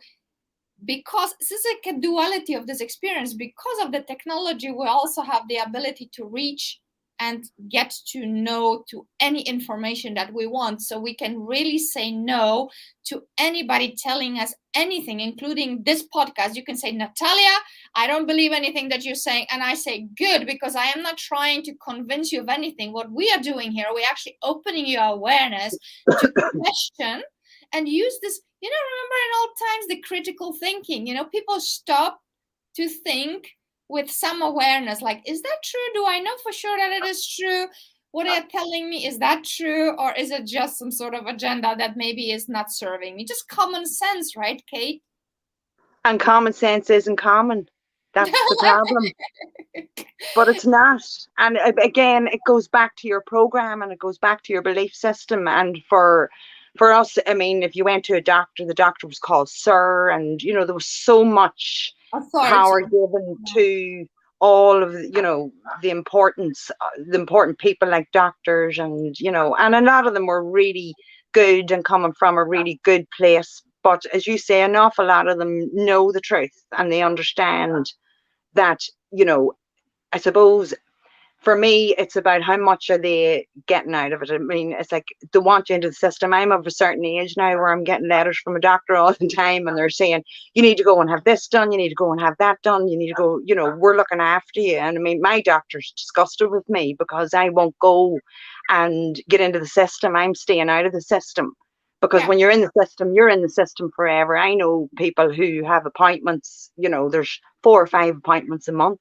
because this is like a duality of this experience, because of the technology we also have the ability to reach and get to know to any information that we want, so we can really say no to anybody telling us anything, including this podcast. You can say, Natalia, I don't believe anything that you're saying, and I say good, because I am not trying to convince you of anything. What we are doing here, we're actually opening your awareness to question and use this. Remember in old times, the critical thinking, people stop to think with some awareness, like, is that true? Do I know for sure that it is true? What they're telling me, is that true? Or is it just some sort of agenda that maybe is not serving me? Just common sense, right, Kate? and common sense isn't common. That's the problem. But it's not. And again, it goes back to your program, and it goes back to your belief system. And for us, I mean, if you went to a doctor, the doctor was called sir, and there was so much Authority. power given to all of the important people like doctors, and and a lot of them were really good and coming from a really good place. But as you say, an awful lot of them know the truth, and they understand that, I suppose for me, it's about how much are they getting out of it. I mean, it's like they want you into the system. I'm of a certain age now where I'm getting letters from a doctor all the time, and they're saying, you need to go and have this done, you need to go and have that done, you need to go, we're looking after you. And I mean, my doctor's disgusted with me because I won't go and get into the system. I'm staying out of the system. Because Yeah. when you're in the system, you're in the system forever. I know people who have appointments, there's 4 or 5 appointments a month.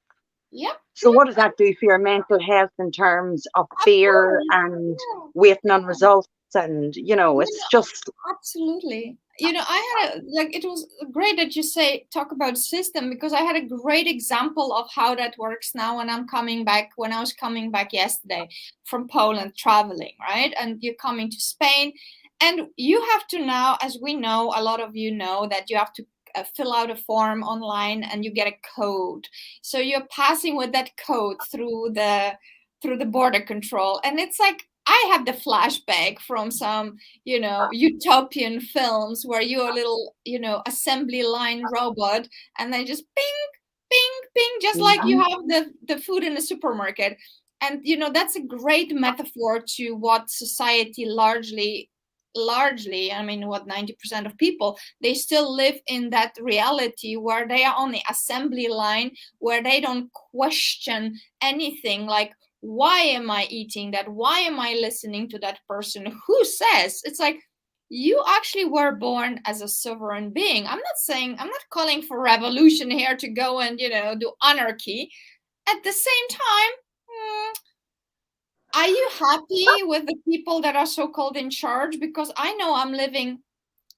Yep. So what does that do for your mental health in terms of Of fear course. and Yeah. waiting on results? and it's just absolutely. I had it was great that you talk about system, because I had a great example of how that works now when I was coming back yesterday from Poland traveling, right? And you're coming to Spain, and you have to now, as we know, a lot of you know, that you have to fill out a form online and you get a code. So you're passing with that code through the border control, and it's like I had the flashback from some, utopian films where you're a little, assembly line robot, and they just ping, ping, ping, just like you have the food in the supermarket. And, that's a great metaphor to what society largely, I mean, what 90% of people, they still live in that reality where they are on the assembly line, where they don't question anything like, why am I eating that? Why am I listening to that person? Who says? It's like, you actually were born as a sovereign being. I'm not calling for revolution here to go and, do anarchy. At the same time, are you happy with the people that are so-called in charge? Because I know I'm living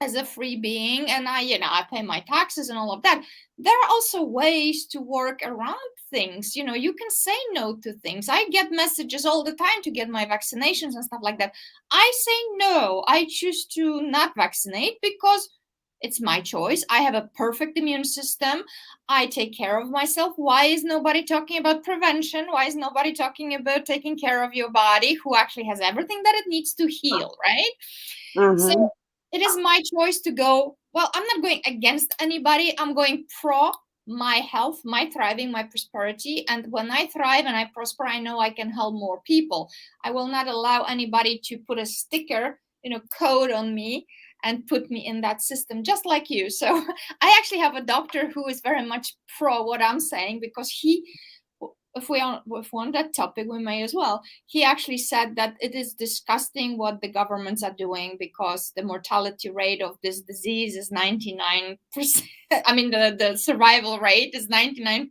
as a free being, and I pay my taxes and all of that. There are also ways to work around things. You can say no to things. I get messages all the time to get my vaccinations and stuff like that. I say no. I choose to not vaccinate because it's my choice. I have a perfect immune system. I take care of myself. Why is nobody talking about prevention? Why is nobody talking about taking care of your body, who actually has everything that it needs to heal, right? So it is my choice to go, well, I'm not going against anybody. I'm going pro my health, my thriving, my prosperity. And when I thrive and I prosper, I know I can help more people. I will not allow anybody to put a sticker, code on me and put me in that system, just like you. So I actually have a doctor who is very much pro what I'm saying, because if we're on that topic, we may as well. He actually said that it is disgusting what the governments are doing, because the mortality rate of this disease is 99%. I mean, the survival rate is 99%.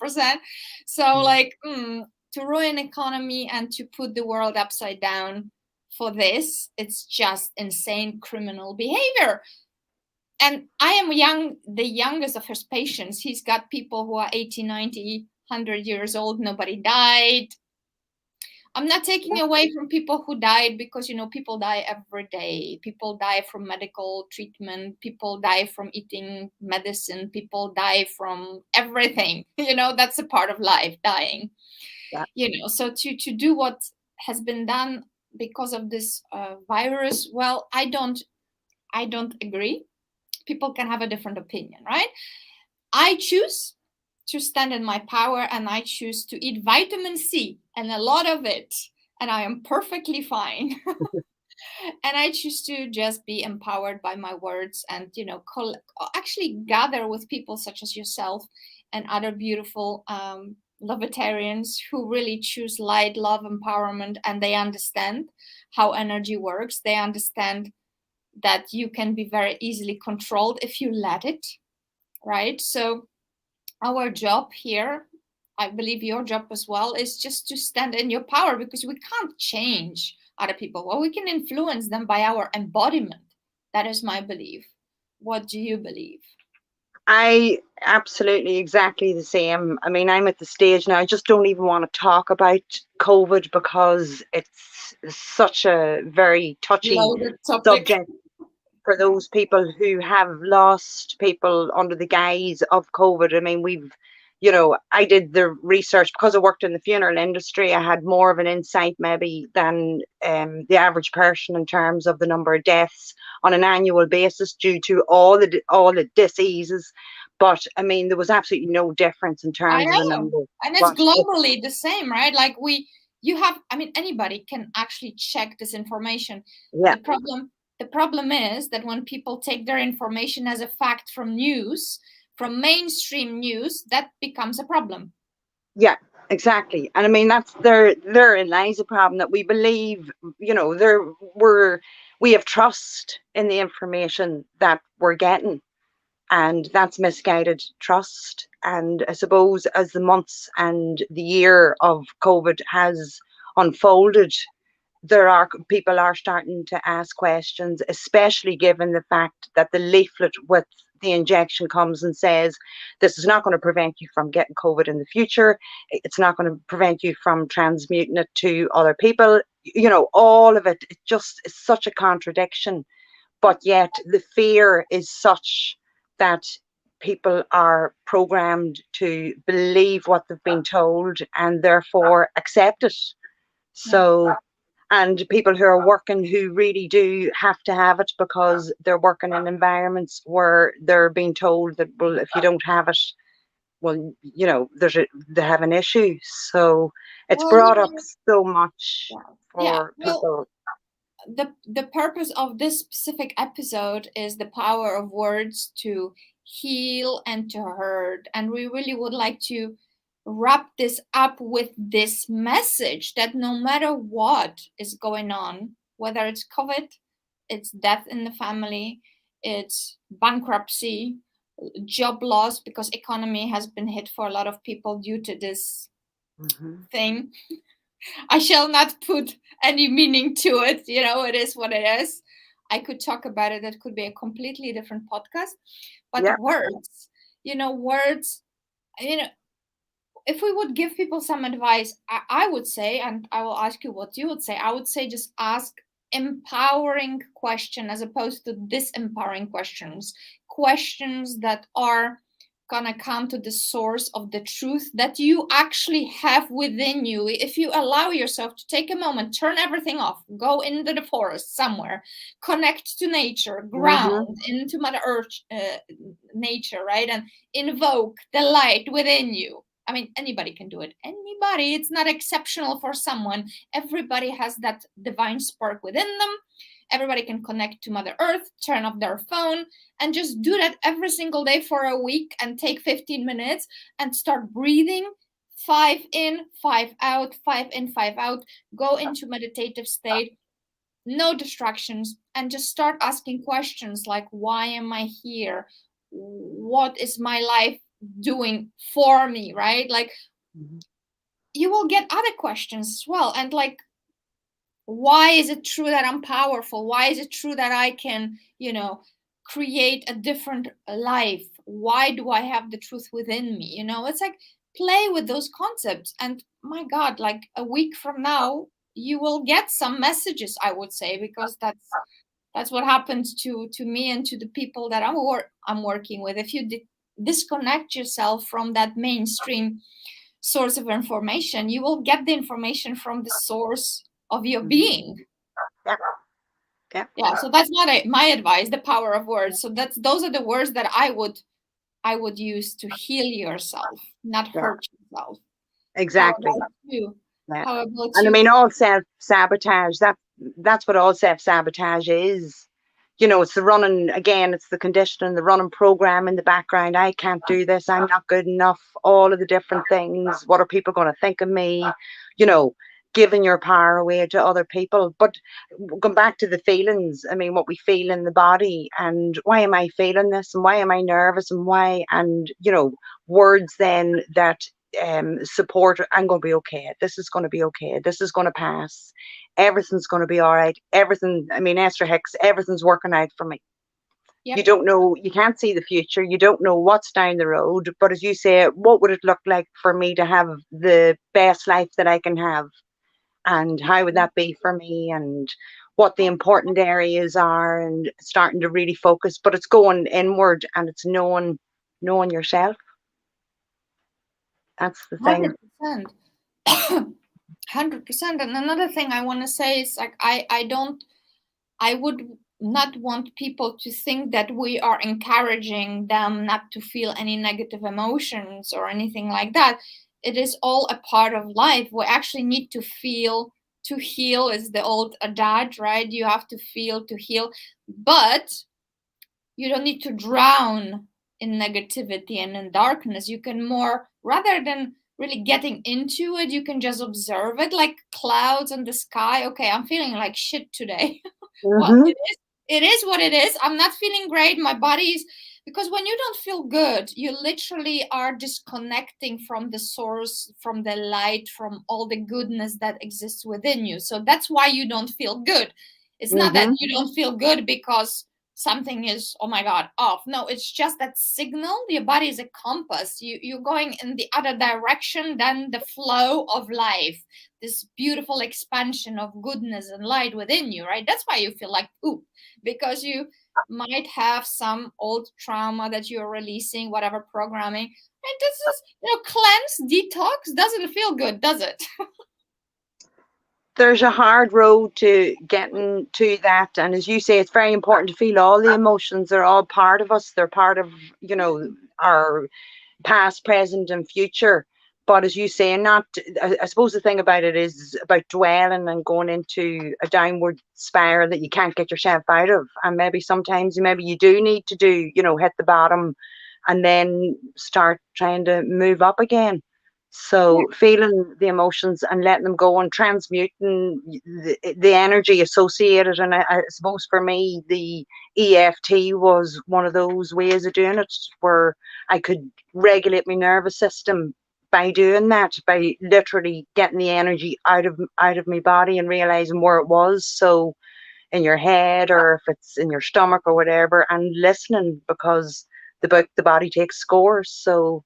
So to ruin economy and to put the world upside down for this, it's just insane criminal behavior. And I am the youngest of his patients. He's got people who are 80, 90, 100 years old. Nobody died. I'm not taking away from people who died, because people die every day. People die from medical treatment. People die from eating medicine. People die from everything. That's a part of life, dying. Yeah. So to do what has been done because of this virus, well, I don't agree. People can have a different opinion, right? I choose to stand in my power, and I choose to eat vitamin C, and a lot of it, and I am perfectly fine. And I choose to just be empowered by my words, and actually gather with people such as yourself and other beautiful Lovetarians who really choose light, love, empowerment, and they understand how energy works. They understand that you can be very easily controlled if you let it, right? So our job here, I believe your job as well, is just to stand in your power, because we can't change other people. Well, we can influence them by our embodiment. That is my belief. What do you believe? I absolutely exactly the same. I mean, I'm at the stage now, I just don't even want to talk about COVID, because it's such a very touchy subject for those people who have lost people under the guise of COVID. I mean, I did the research because I worked in the funeral industry. I had more of an insight maybe than the average person in terms of the number of deaths on an annual basis due to all the diseases. But I mean, there was absolutely no difference in terms of the number. And it's globally the same, right? Like anybody can actually check this information. Yeah. The problem is that when people take their information as a fact from news, from mainstream news, that becomes a problem. Yeah, exactly. And I mean, that's therein lies a problem, that we believe, we have trust in the information that we're getting, and that's misguided trust. And I suppose as the months and the year of COVID has unfolded, people are starting to ask questions, especially given the fact that the leaflet with the injection comes and says, this is not going to prevent you from getting COVID in the future. It's not going to prevent you from transmuting it to other people. You know, all of it, it just is such a contradiction. But yet the fear is such that people are programmed to believe what they've been told and therefore accept it. So, and people who are working who really do have to have it because they're working in environments where they're being told that, well, if you don't have it, well, you know, they have an issue. So it's brought up so much for people. The purpose of this specific episode is the power of words to heal and to hurt. And we really would like to wrap this up with this message that no matter what is going on, whether it's COVID, it's death in the family, it's bankruptcy, job loss, because economy has been hit for a lot of people due to this thing. I shall not put any meaning to it. You know, it is what it is. I could talk about it. That could be a completely different podcast. But words, you know, if we would give people some advice, I would say, and I will ask you what you would say, I would say just ask empowering questions as opposed to disempowering questions that are gonna come to the source of the truth that you actually have within you. If you allow yourself to take a moment, turn everything off, go into the forest somewhere, connect to nature, ground into Mother Earth, nature, right? And invoke the light within you. I mean, anybody can do it. Anybody. It's not exceptional for someone. Everybody has that divine spark within them. Everybody can connect to Mother Earth, turn off their phone, and just do that every single day for a week and take 15 minutes and start breathing 5 in, 5 out, 5 in, 5 out. Go into meditative state, no distractions, and just start asking questions like, why am I here? What is my life doing for me, right? Like, you will get other questions as well. And like, why is it true that I'm powerful? Why is it true that I can, you know, create a different life? Why do I have the truth within me? You know, it's like, play with those concepts. And my God, like a week from now, you will get some messages, I would say, because that's what happens to me and to the people that I'm working with. If you disconnect yourself from that mainstream source of information, you will get the information from the source of your being. So that's not my advice, the power of words. So those are the words that I would use to heal yourself, not hurt yourself. Exactly. How about you? And I mean, all self-sabotage, that's what all self-sabotage is. You know, it's the running, again, it's the conditioning, the running program in the background. I can't do this. I'm not good enough. All of the different things. What are people going to think of me? You know, giving your power away to other people. But going back to the feelings, I mean, what we feel in the body, and why am I feeling this, and why am I nervous, and why, and, you know, words then that support, I'm going to be okay, this is going to be okay, this is going to pass, everything's going to be all right, everything, I mean, Esther Hicks, everything's working out for me. You don't know, you can't see the future, you don't know what's down the road, but as you say, what would it look like for me to have the best life that I can have, and how would that be for me, and what the important areas are, and starting to really focus. But it's going inward, and it's knowing yourself. That's the thing. 100%. 100%. And another thing I want to say is, like, I would not want people to think that we are encouraging them not to feel any negative emotions or anything like that. It is all a part of life. We actually need to feel to heal, is the old adage, right? You have to feel to heal, but you don't need to drown in negativity and in darkness. You can more, rather than really getting into it, you can just observe it like clouds in the sky. Okay, I'm feeling like shit today. Well, it is what it is. I'm not feeling great. My body's Because when you don't feel good, you literally are disconnecting from the source, from the light, from all the goodness that exists within you. So that's why you don't feel good. It's not that you don't feel good because something is, oh my God, off. No, it's just that signal. Your body is a compass. You're going in the other direction than the flow of life, this beautiful expansion of goodness and light within you, right? That's why you feel like poop, because you might have some old trauma that you're releasing, whatever programming. And this is, cleanse, detox doesn't feel good, does it? There's a hard road to getting to that, and as you say, it's very important to feel all the emotions. They're all part of us. They're part of, our past, present, and future. But as you say, not, I suppose the thing about it is about dwelling and going into a downward spiral that you can't get yourself out of. And maybe sometimes, maybe you do need to hit the bottom and then start trying to move up again. So feeling the emotions and letting them go and transmuting the energy associated. And I suppose for me, the EFT was one of those ways of doing it, where I could regulate my nervous system by doing that, by literally getting the energy out of my body and realizing where it was. So in your head, or if it's in your stomach or whatever, and listening, because the body takes scores. So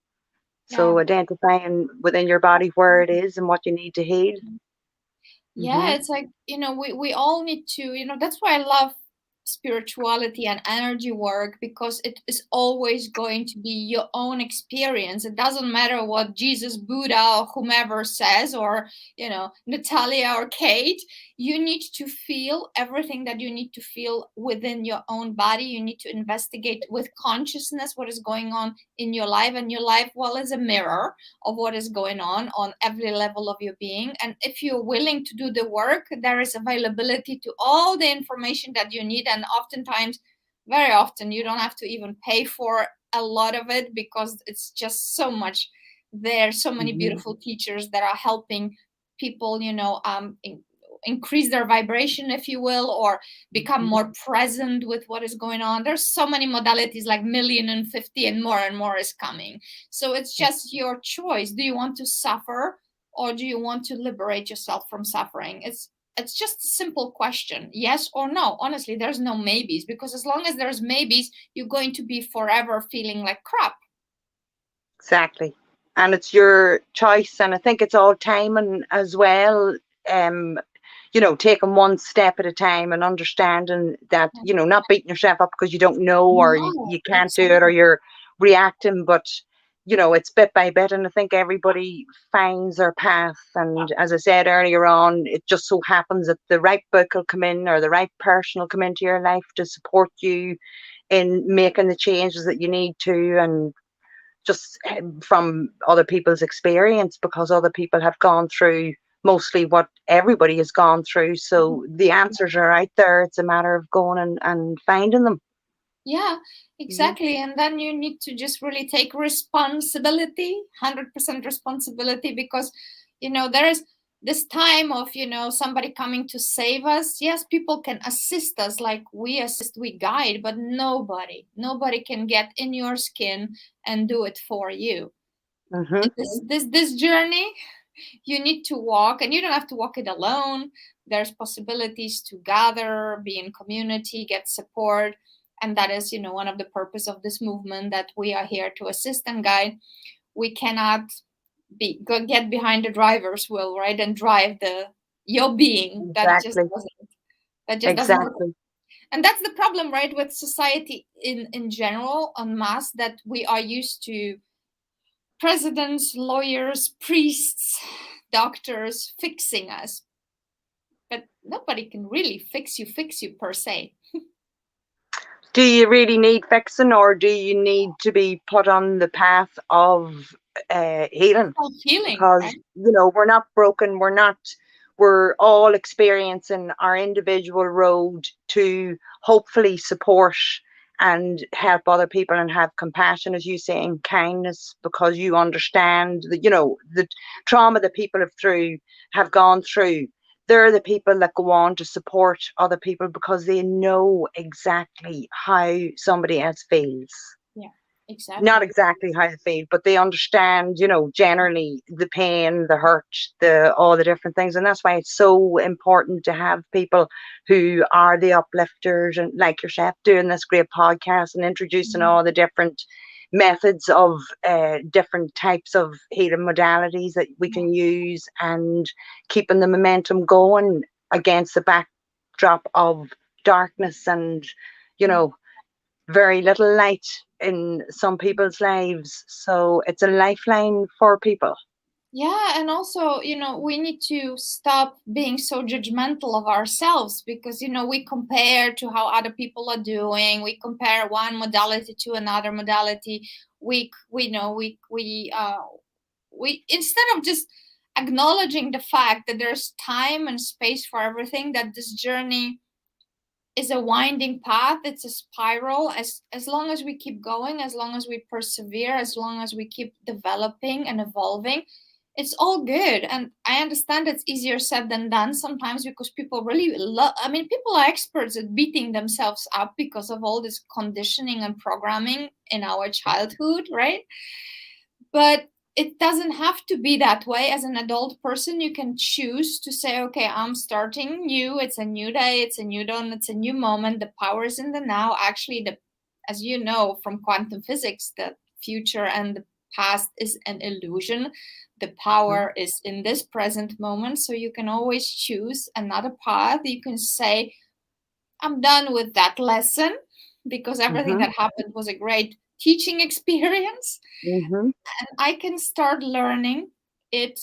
Yeah. identifying within your body where it is and what you need to heal. Yeah, it's like, we all need to, that's why I love spirituality and energy work, because it is always going to be your own experience. It doesn't matter what Jesus, Buddha, or whomever says, or, Natalia or Kate. You need to feel everything that you need to feel within your own body. You need to investigate with consciousness what is going on in your life, and your life, well, is a mirror of what is going on every level of your being. And if you're willing to do the work, there is availability to all the information that you need. And oftentimes, very often, you don't have to even pay for a lot of it, because it's just so much there. So many beautiful teachers that are helping people, increase their vibration, if you will, or become more present with what is going on. There's so many modalities, like 1,000,050, and more is coming. So it's just your choice. Do you want to suffer, or do you want to liberate yourself from suffering? It's just a simple question, yes or no. Honestly, there's no maybes, because as long as there's maybes, you're going to be forever feeling like crap. Exactly. And it's your choice, and I think it's all timing as well. Taking one step at a time, and understanding that, not beating yourself up because you don't know, or you can't do it, or you're reacting, but it's bit by bit. And I think everybody finds their path. And as I said earlier on, it just so happens that the right book will come in, or the right person will come into your life to support you in making the changes that you need to. And just from other people's experience, because other people have gone through mostly what everybody has gone through. So the answers are out there. It's a matter of going and finding them. Yeah, exactly. And then you need to just really take responsibility, 100% responsibility, because, there is this time of, somebody coming to save us. Yes, people can assist us, like we assist, we guide, but nobody can get in your skin and do it for you. This journey, you need to walk, and you don't have to walk it alone. There's possibilities to gather, be in community, get support. And that is, one of the purpose of this movement, that we are here to assist and guide. We cannot get behind the driver's wheel, right, and drive your being. That just doesn't work. And that's the problem, right, with society in general, en masse, that we are used to presidents, lawyers, priests, doctors fixing us. But nobody can really fix you per se. Do you really need fixing, or do you need to be put on the path of healing? Because, right? We're not broken. We're all experiencing our individual road to hopefully support and help other people, and have compassion, as you say, and kindness, because you understand that, the trauma that people have gone through. They're the people that go on to support other people, because they know exactly how somebody else feels. Not Exactly. exactly how they feel, but they understand, you know, generally the pain, the hurt, the all the different things. And that's why it's so important to have people who are the uplifters and like yourself doing this great podcast and introducing Mhm. all the different methods of different types of healing modalities that we Yeah. can use and keeping the momentum going against the backdrop of darkness and, you Yeah. know, very little light in some people's lives. So it's a lifeline for people. Yeah, and also, we need to stop being so judgmental of ourselves because, we compare to how other people are doing. We compare one modality to another modality. We know we instead of just acknowledging the fact that there's time and space for everything, that this journey is a winding path, it's a spiral. As long as we keep going, as long as we persevere, as long as we keep developing and evolving, it's all good. And I understand it's easier said than done sometimes because people really love, I mean, people are experts at beating themselves up because of all this conditioning and programming in our childhood, right? But it doesn't have to be that way. As an adult person, you can choose to say, okay, I'm starting new. It's a new day, it's a new dawn, it's a new moment. The power is in the now. Actually, as you know from quantum physics, the future and the past is an illusion. The Mhm. power is in this present moment. So you can always choose another path. You can say, I'm done with that lesson because everything Mhm. that happened was a great teaching experience, Mhm. and I can start learning it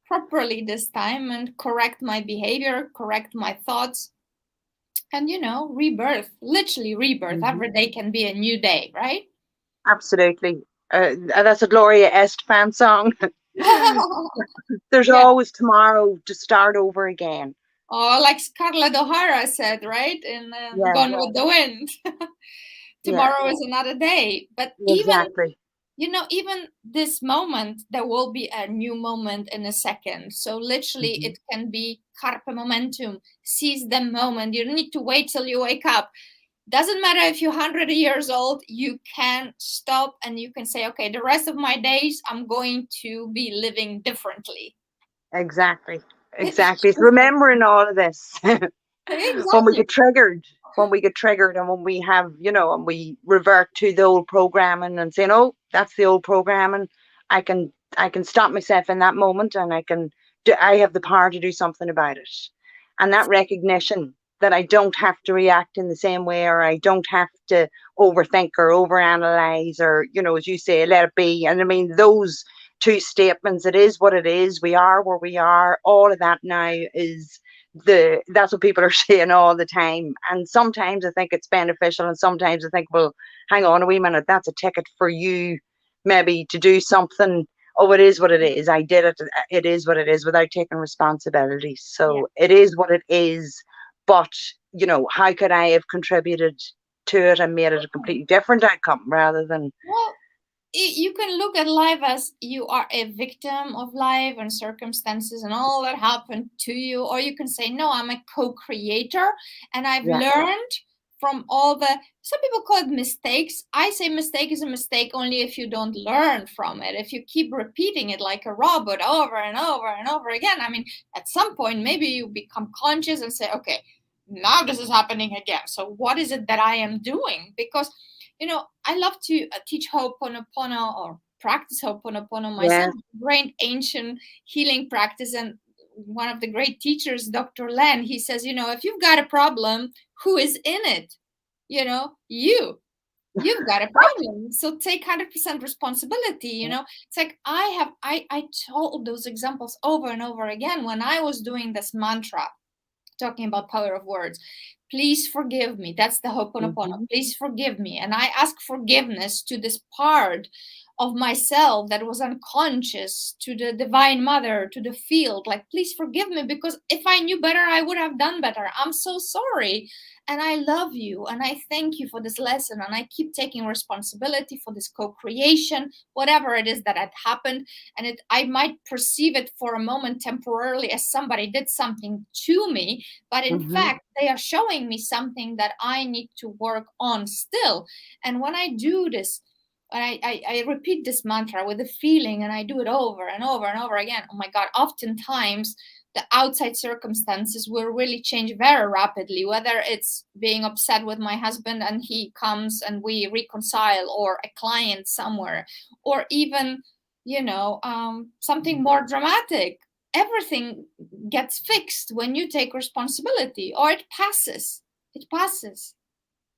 properly this time and correct my behavior, correct my thoughts, and rebirth, literally rebirth. Mhm. Every day can be a new day, right? Absolutely. That's a Gloria Estefan song. There's Yeah. always tomorrow to start over again. Or like Scarlett O'Hara said, right? In Yeah. Gone with the Wind. Yeah. Tomorrow is another day. But Exactly. even this moment, there will be a new moment in a second. So literally Mhm. it can be carpe momentum, seize the moment. You don't need to wait till you wake up. Doesn't matter if you're 100 years old, you can stop and you can say, okay, the rest of my days I'm going to be living differently. Exactly. It's Exactly. It's just remembering all of this. When we exactly. get triggered, and when we have, you know, and we revert to the old programming and saying, oh, that's the old programming, I can stop myself in that moment and I have the power to do something about it. And that recognition that I don't have to react in the same way, or I don't have to overthink or overanalyze, or, you know, as you say, let it be. And I mean, those two statements, it is what it is, we are where we are, all of that now is that's what people are saying all the time. And sometimes I think it's beneficial, and sometimes I think, well, hang on a wee minute, that's a ticket for you maybe to do something. Oh, it is what it is, I did it, it is what it is, without taking responsibility. Yeah. So it is what it is. But, you know, how could I have contributed to it and made it a completely different outcome rather than Well, you can look at life as you are a victim of life and circumstances and all that happened to you, or you can say, no, I'm a co-creator and I've yeah. learned from all the, some people call it mistakes. I say mistake is a mistake only if you don't learn from it. If you keep repeating it like a robot over and over and over again, I mean, at some point maybe you become conscious and say, okay, now this is happening again, so what is it that I am doing? Because I love to teach Ho'oponopono or practice Ho'oponopono Yeah. myself. Great ancient healing practice, and one of the great teachers, Dr. Len, he says, if you've got a problem, who is in it? You. You've got a problem, so take 100% responsibility. It's like I told those examples over and over again when I was doing this mantra, talking about power of words. Please forgive me. That's the Ho'oponopono. Hmm. Please forgive me. And I ask forgiveness to this part of myself that was unconscious, to the divine mother, to the field. Like, please forgive me, because if I knew better, I would have done better. I'm so sorry. and I love you, and I thank you for this lesson, and I keep taking responsibility for this co-creation, whatever it is that had happened. And I might perceive it for a moment temporarily as somebody did something to me, but in fact they are showing me something that I need to work on still. And when I do this, I repeat this mantra with a feeling, and I do it over and over and over again. Oh my God, oftentimes the outside circumstances will really change very rapidly, whether it's being upset with my husband and he comes and we reconcile, or a client somewhere, or even, something more dramatic. Everything gets fixed when you take responsibility, or it passes. It passes.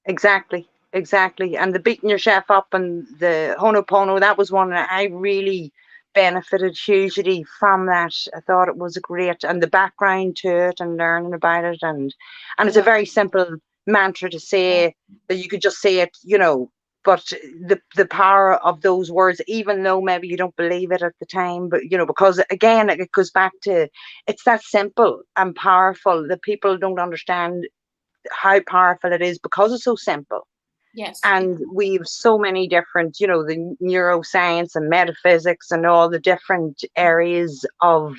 Exactly. And the beating yourself up and the Honopono, that was one that I really benefited hugely from that. I thought it was great, and the background to it and learning about it, and it's a very simple mantra to say, that you could just say it, but the power of those words, even though maybe you don't believe it at the time, but because again it goes back to, it's that simple and powerful that people don't understand how powerful it is, because it's so simple. Yes. And we've so many different, the neuroscience and metaphysics and all the different areas of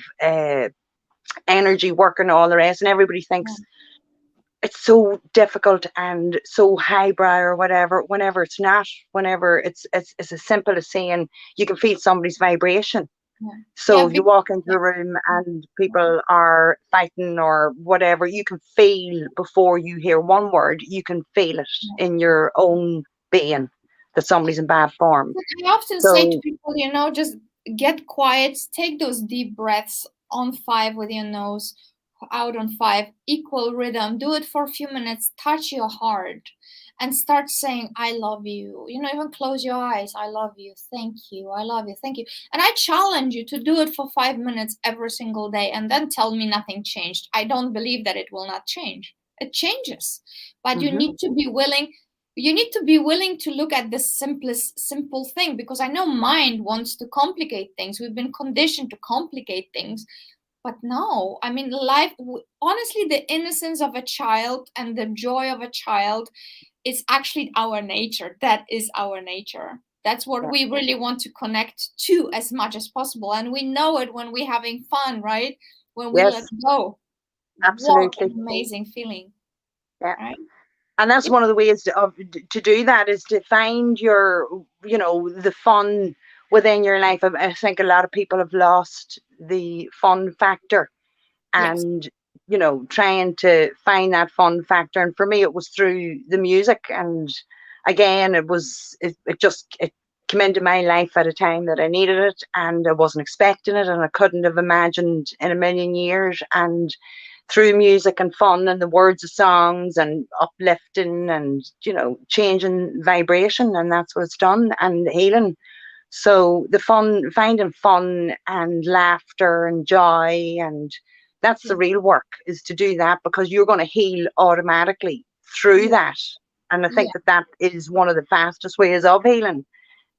energy work and all the rest. And everybody thinks it's so difficult and so highbrow or whatever, whenever it's not, whenever it's as simple as saying you can feel somebody's vibration. So if you walk into a room and people are fighting or whatever, you can feel, before you hear one word, you can feel it in your own being that somebody's in bad form. I often say to people, just get quiet, take those deep breaths on 5 with your nose, out on 5, equal rhythm, do it for a few minutes, touch your heart and start saying, I love you. Even close your eyes. I love you. Thank you. I love you. Thank you. And I challenge you to do it for 5 minutes every single day, and then tell me nothing changed. I don't believe that it will not change. It changes. But you need to be willing. You need to be willing to look at the simple thing, because I know mind wants to complicate things. We've been conditioned to complicate things. But no, I mean, life, honestly, the innocence of a child and the joy of a child is actually our nature. That is our nature. That's what we really want to connect to as much as possible. And we know it when we're having fun, right? When we let go. Absolutely. What an amazing feeling. Yeah. Right? And that's one of the ways to do that, is to find your, the fun within your life. I think a lot of people have lost the fun factor, and trying to find that fun factor. And for me, it was through the music. And again, it came into my life at a time that I needed it, and I wasn't expecting it, and I couldn't have imagined in a million years. And through music and fun and the words of songs and uplifting and changing vibration, and that's what it's done, and healing. So the fun, finding fun and laughter and joy, and that's the real work, is to do that, because you're going to heal automatically through that. And I think that is one of the fastest ways of healing,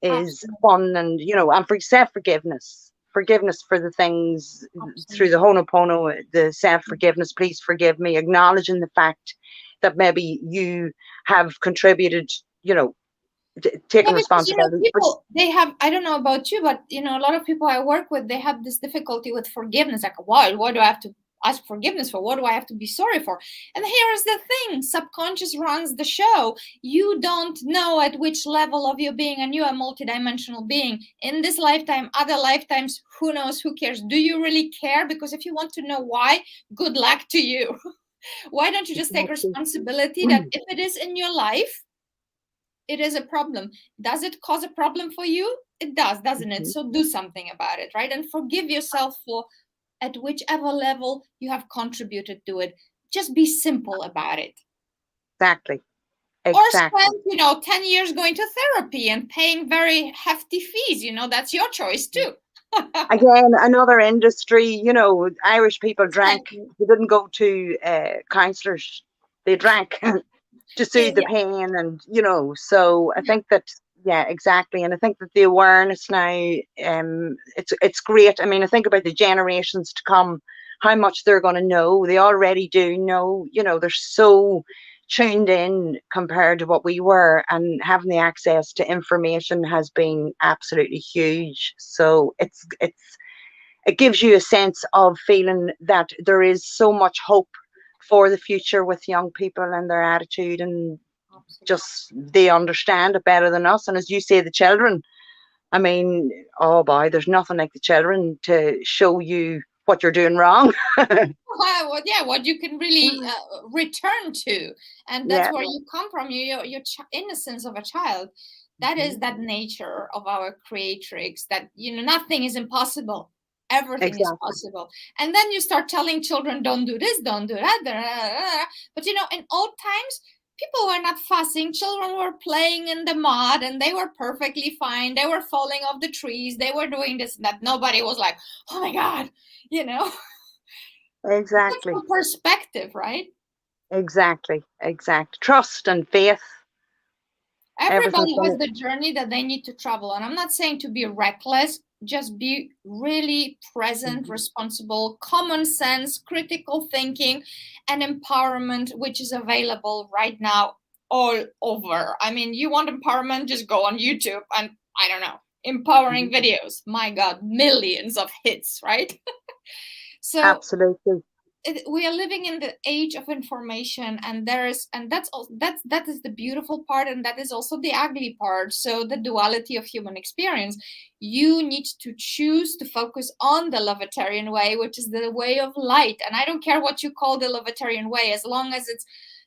is fun, and and for self-forgiveness. Forgiveness for the things through the Honopono, the self-forgiveness, please forgive me, acknowledging the fact that maybe you have contributed, taking responsibility. People, they have, I don't know about you, but a lot of people I work with, they have this difficulty with forgiveness. Like, why do I have to ask forgiveness for? What do I have to be sorry for? And here's the thing, subconscious runs the show. You don't know at which level of your being, and you are a multidimensional being in this lifetime, other lifetimes, who knows, who cares? Do you really care? Because if you want to know why, good luck to you. Why don't you just take responsibility that if it is in your life, it is a problem. Does it cause a problem for you? It does, doesn't it? So do something about it, right? And forgive yourself for at whichever level you have contributed to it. Just be simple about it. Exactly. Or spend, 10 years going to therapy and paying very hefty fees. That's your choice too. Again, another industry, Irish people drank. They didn't go to counsellors. They drank to soothe the pain, and so I think that, exactly. And I think that the awareness now, it's great. I mean, I think about the generations to come, how much they're going to know. They already do know. They're so tuned in compared to what we were, and having the access to information has been absolutely huge. So it gives you a sense of feeling that there is so much hope for the future with young people and their attitude, and just they understand it better than us. And as you say, the children, I mean, oh boy, there's nothing like the children to show you what you're doing wrong. Well, yeah, what you can really return to, and that's Yeah, where you come from. Your innocence of a child. That is that nature of our creatrix. That nothing is impossible. Everything is exactly. possible. And then you start telling children, don't do this, don't do that. But in old times, people were not fussing. Children were playing in the mud and they were perfectly fine. They were falling off the trees. They were doing this and that. Nobody was like, oh my God, Exactly. That's perspective, right? Exactly. Trust and faith. Everybody has the journey that they need to travel on. I'm not saying to be reckless, just be really present, responsible, common sense, critical thinking, and empowerment, which is available right now all over. I mean, you want empowerment, just go on YouTube and I don't know, empowering videos. My God, millions of hits, right? So absolutely. We are living in the age of information, and that is the beautiful part, and that is also the ugly part. So the duality of human experience, you need to choose to focus on the Lovetarian way, which is the way of light. And I don't care what you call the Lovetarian way, as long as it's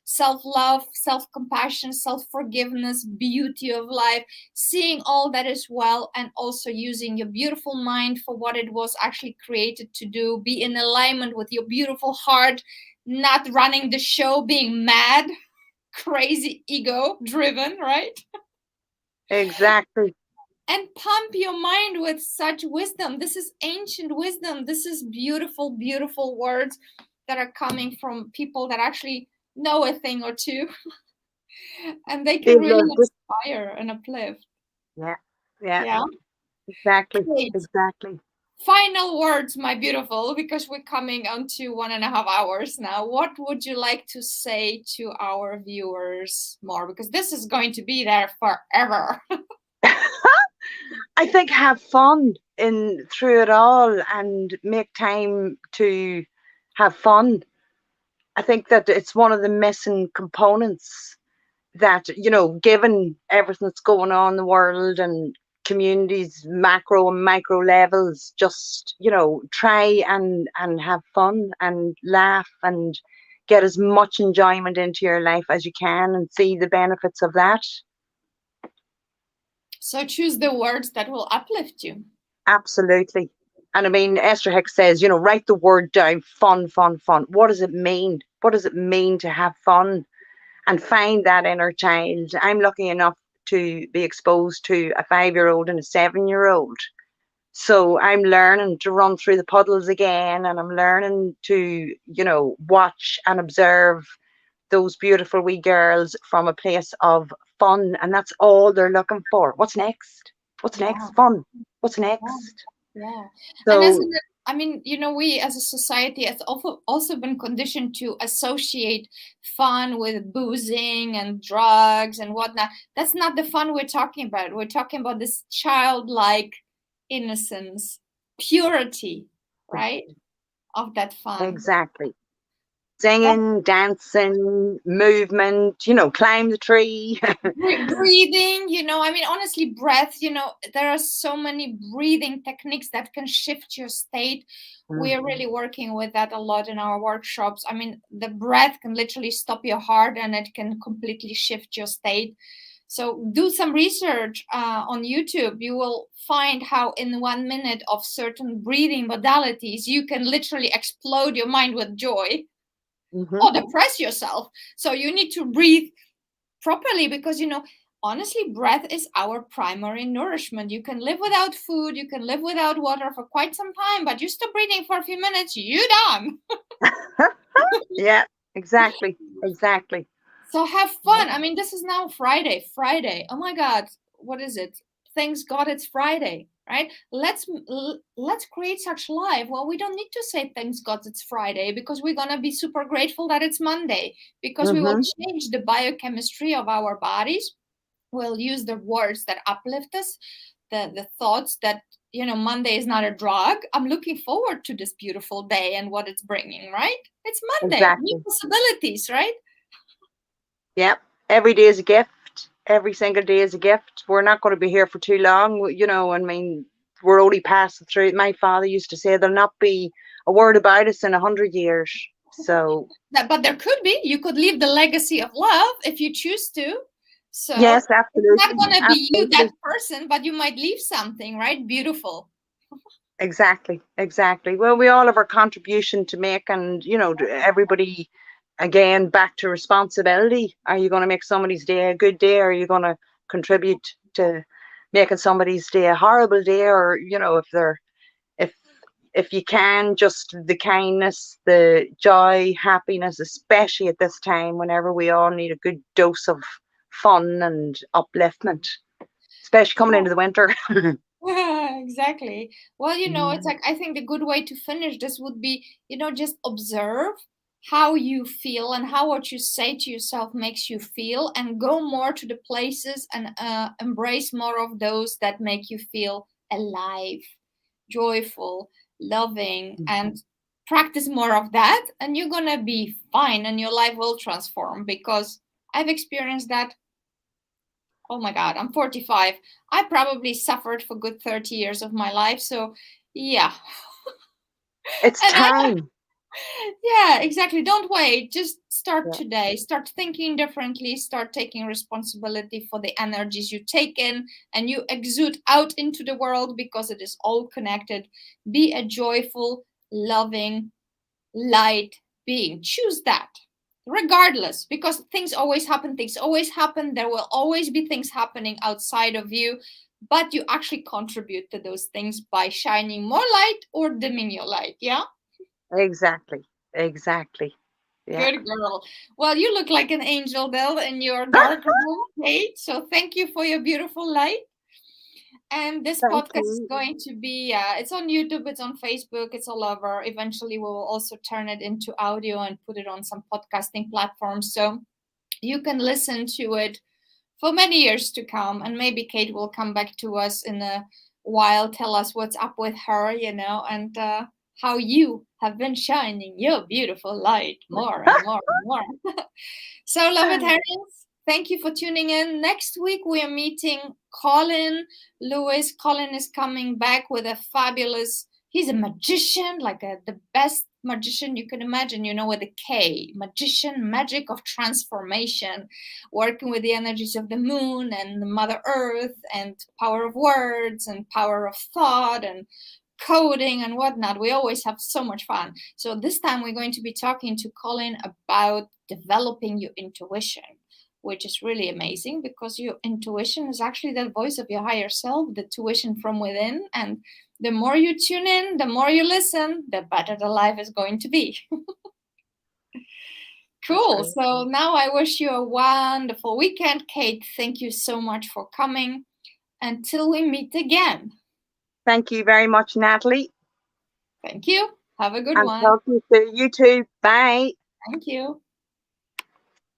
self-love, self-compassion, self-forgiveness, beauty of life, seeing all that is well, and also using your beautiful mind for what it was actually created to do. Be in alignment with your beautiful heart, not running the show, being mad, crazy, ego driven, right? Exactly. And pump your mind with such wisdom. This is ancient wisdom. This is beautiful, beautiful words that are coming from people that actually know a thing or two. And they can really inspire and uplift. Yeah. Exactly. Kate, Exactly. final words, my beautiful, because we're coming on to 1.5 hours now. What would you like to say to our viewers more? Because this is going to be there forever. I think have fun through it all and make time to have fun. I think that it's one of the missing components that, given everything that's going on in the world and communities, macro and micro levels, just, try and have fun and laugh and get as much enjoyment into your life as you can and see the benefits of that. So choose the words that will uplift you. Absolutely. And I mean, Esther Hicks says, write the word down, fun, fun, fun. What does it mean? What does it mean to have fun? And find that inner child. I'm lucky enough to be exposed to a 5-year-old and a 7-year-old. So I'm learning to run through the puddles again, and I'm learning to, watch and observe those beautiful wee girls from a place of fun. And that's all they're looking for. What's next? What's next? Fun. What's next? Yeah. So, we as a society has also been conditioned to associate fun with boozing and drugs and whatnot. That's not the fun we're talking about. We're talking about this childlike innocence, purity, right? Of that fun. Exactly. Singing, dancing, movement, climb the tree. Breathing, honestly, breath, there are so many breathing techniques that can shift your state. We're really working with that a lot in our workshops. I mean, the breath can literally stop your heart and it can completely shift your state. So do some research on YouTube. You will find how in 1 minute of certain breathing modalities, you can literally explode your mind with joy. Or depress yourself. So you need to breathe properly because, honestly, breath is our primary nourishment. You can live without food, you can live without water for quite some time, but you stop breathing for a few minutes, you're done. Yeah, exactly. So have fun. I mean, this is now Friday. Oh my God, what is it? Thanks God it's Friday. right? Let's create such life. Well, we don't need to say thanks God it's Friday, because we're going to be super grateful that it's Monday, because we will change the biochemistry of our bodies. We'll use the words that uplift us, the thoughts that, Monday is not a drug. I'm looking forward to this beautiful day and what it's bringing, right? It's Monday. Exactly. New possibilities, right? Yep. Every day is a gift. Every single day is a gift. We're not going to be here for too long. I mean, we're only passing through. My father used to say there'll not be a word about us in 100 years. So. But there could be. You could leave the legacy of love if you choose to. So yes, absolutely. It's not going to be you, that person, but you might leave something, right? Beautiful. Exactly. Well, we all have our contribution to make, and everybody, again, back to responsibility. Are you going to make somebody's day a good day, or are you going to contribute to making somebody's day a horrible day? Or if you can, just the kindness, the joy, happiness, especially at this time whenever we all need a good dose of fun and upliftment, especially coming into the winter. Yeah, exactly. Well, it's like, I think the good way to finish this would be, just observe how you feel and how what you say to yourself makes you feel, and go more to the places and embrace more of those that make you feel alive, joyful, loving, and practice more of that, and you're gonna be fine and your life will transform, because I've experienced that. Oh my God, I'm 45. I probably suffered for good 30 years of my life. So yeah. It's time. Yeah, exactly. Don't wait. Just start today. Start thinking differently. Start taking responsibility for the energies you take in and you exude out into the world, because it is all connected. Be a joyful, loving, light being. Choose that. Regardless, because things always happen. There will always be things happening outside of you, but you actually contribute to those things by shining more light or dimming your light. Yeah. Exactly. Yeah. Good girl. Well, you look like an angel, Bill, in your dark room, Kate. So thank you for your beautiful light. And this podcast is going to be, it's on YouTube, it's on Facebook, it's all over. Eventually, we will also turn it into audio and put it on some podcasting platforms. So you can listen to it for many years to come. And maybe Kate will come back to us in a while, tell us what's up with her, and how you have been shining your beautiful light more and more and more. So, Lovetarians, thank you for tuning in. Next week, we are meeting Colin Lewis. Colin is coming back with a fabulous, he's a magician, like the best magician you can imagine, with a K. Magician, magic of transformation, working with the energies of the moon and the Mother Earth, and power of words and power of thought and coding and whatnot. We always have so much fun. So this time we're going to be talking to Colin about developing your intuition, which is really amazing, because your intuition is actually the voice of your higher self, the tuition from within. And the more you tune in, the more you listen, the better the life is going to be. Cool. So now I wish you a wonderful weekend. Kate, thank you so much for coming. Until we meet again. Thank you very much, Natalie. Thank you. Have a good one. And talk to you too. Bye. Thank you.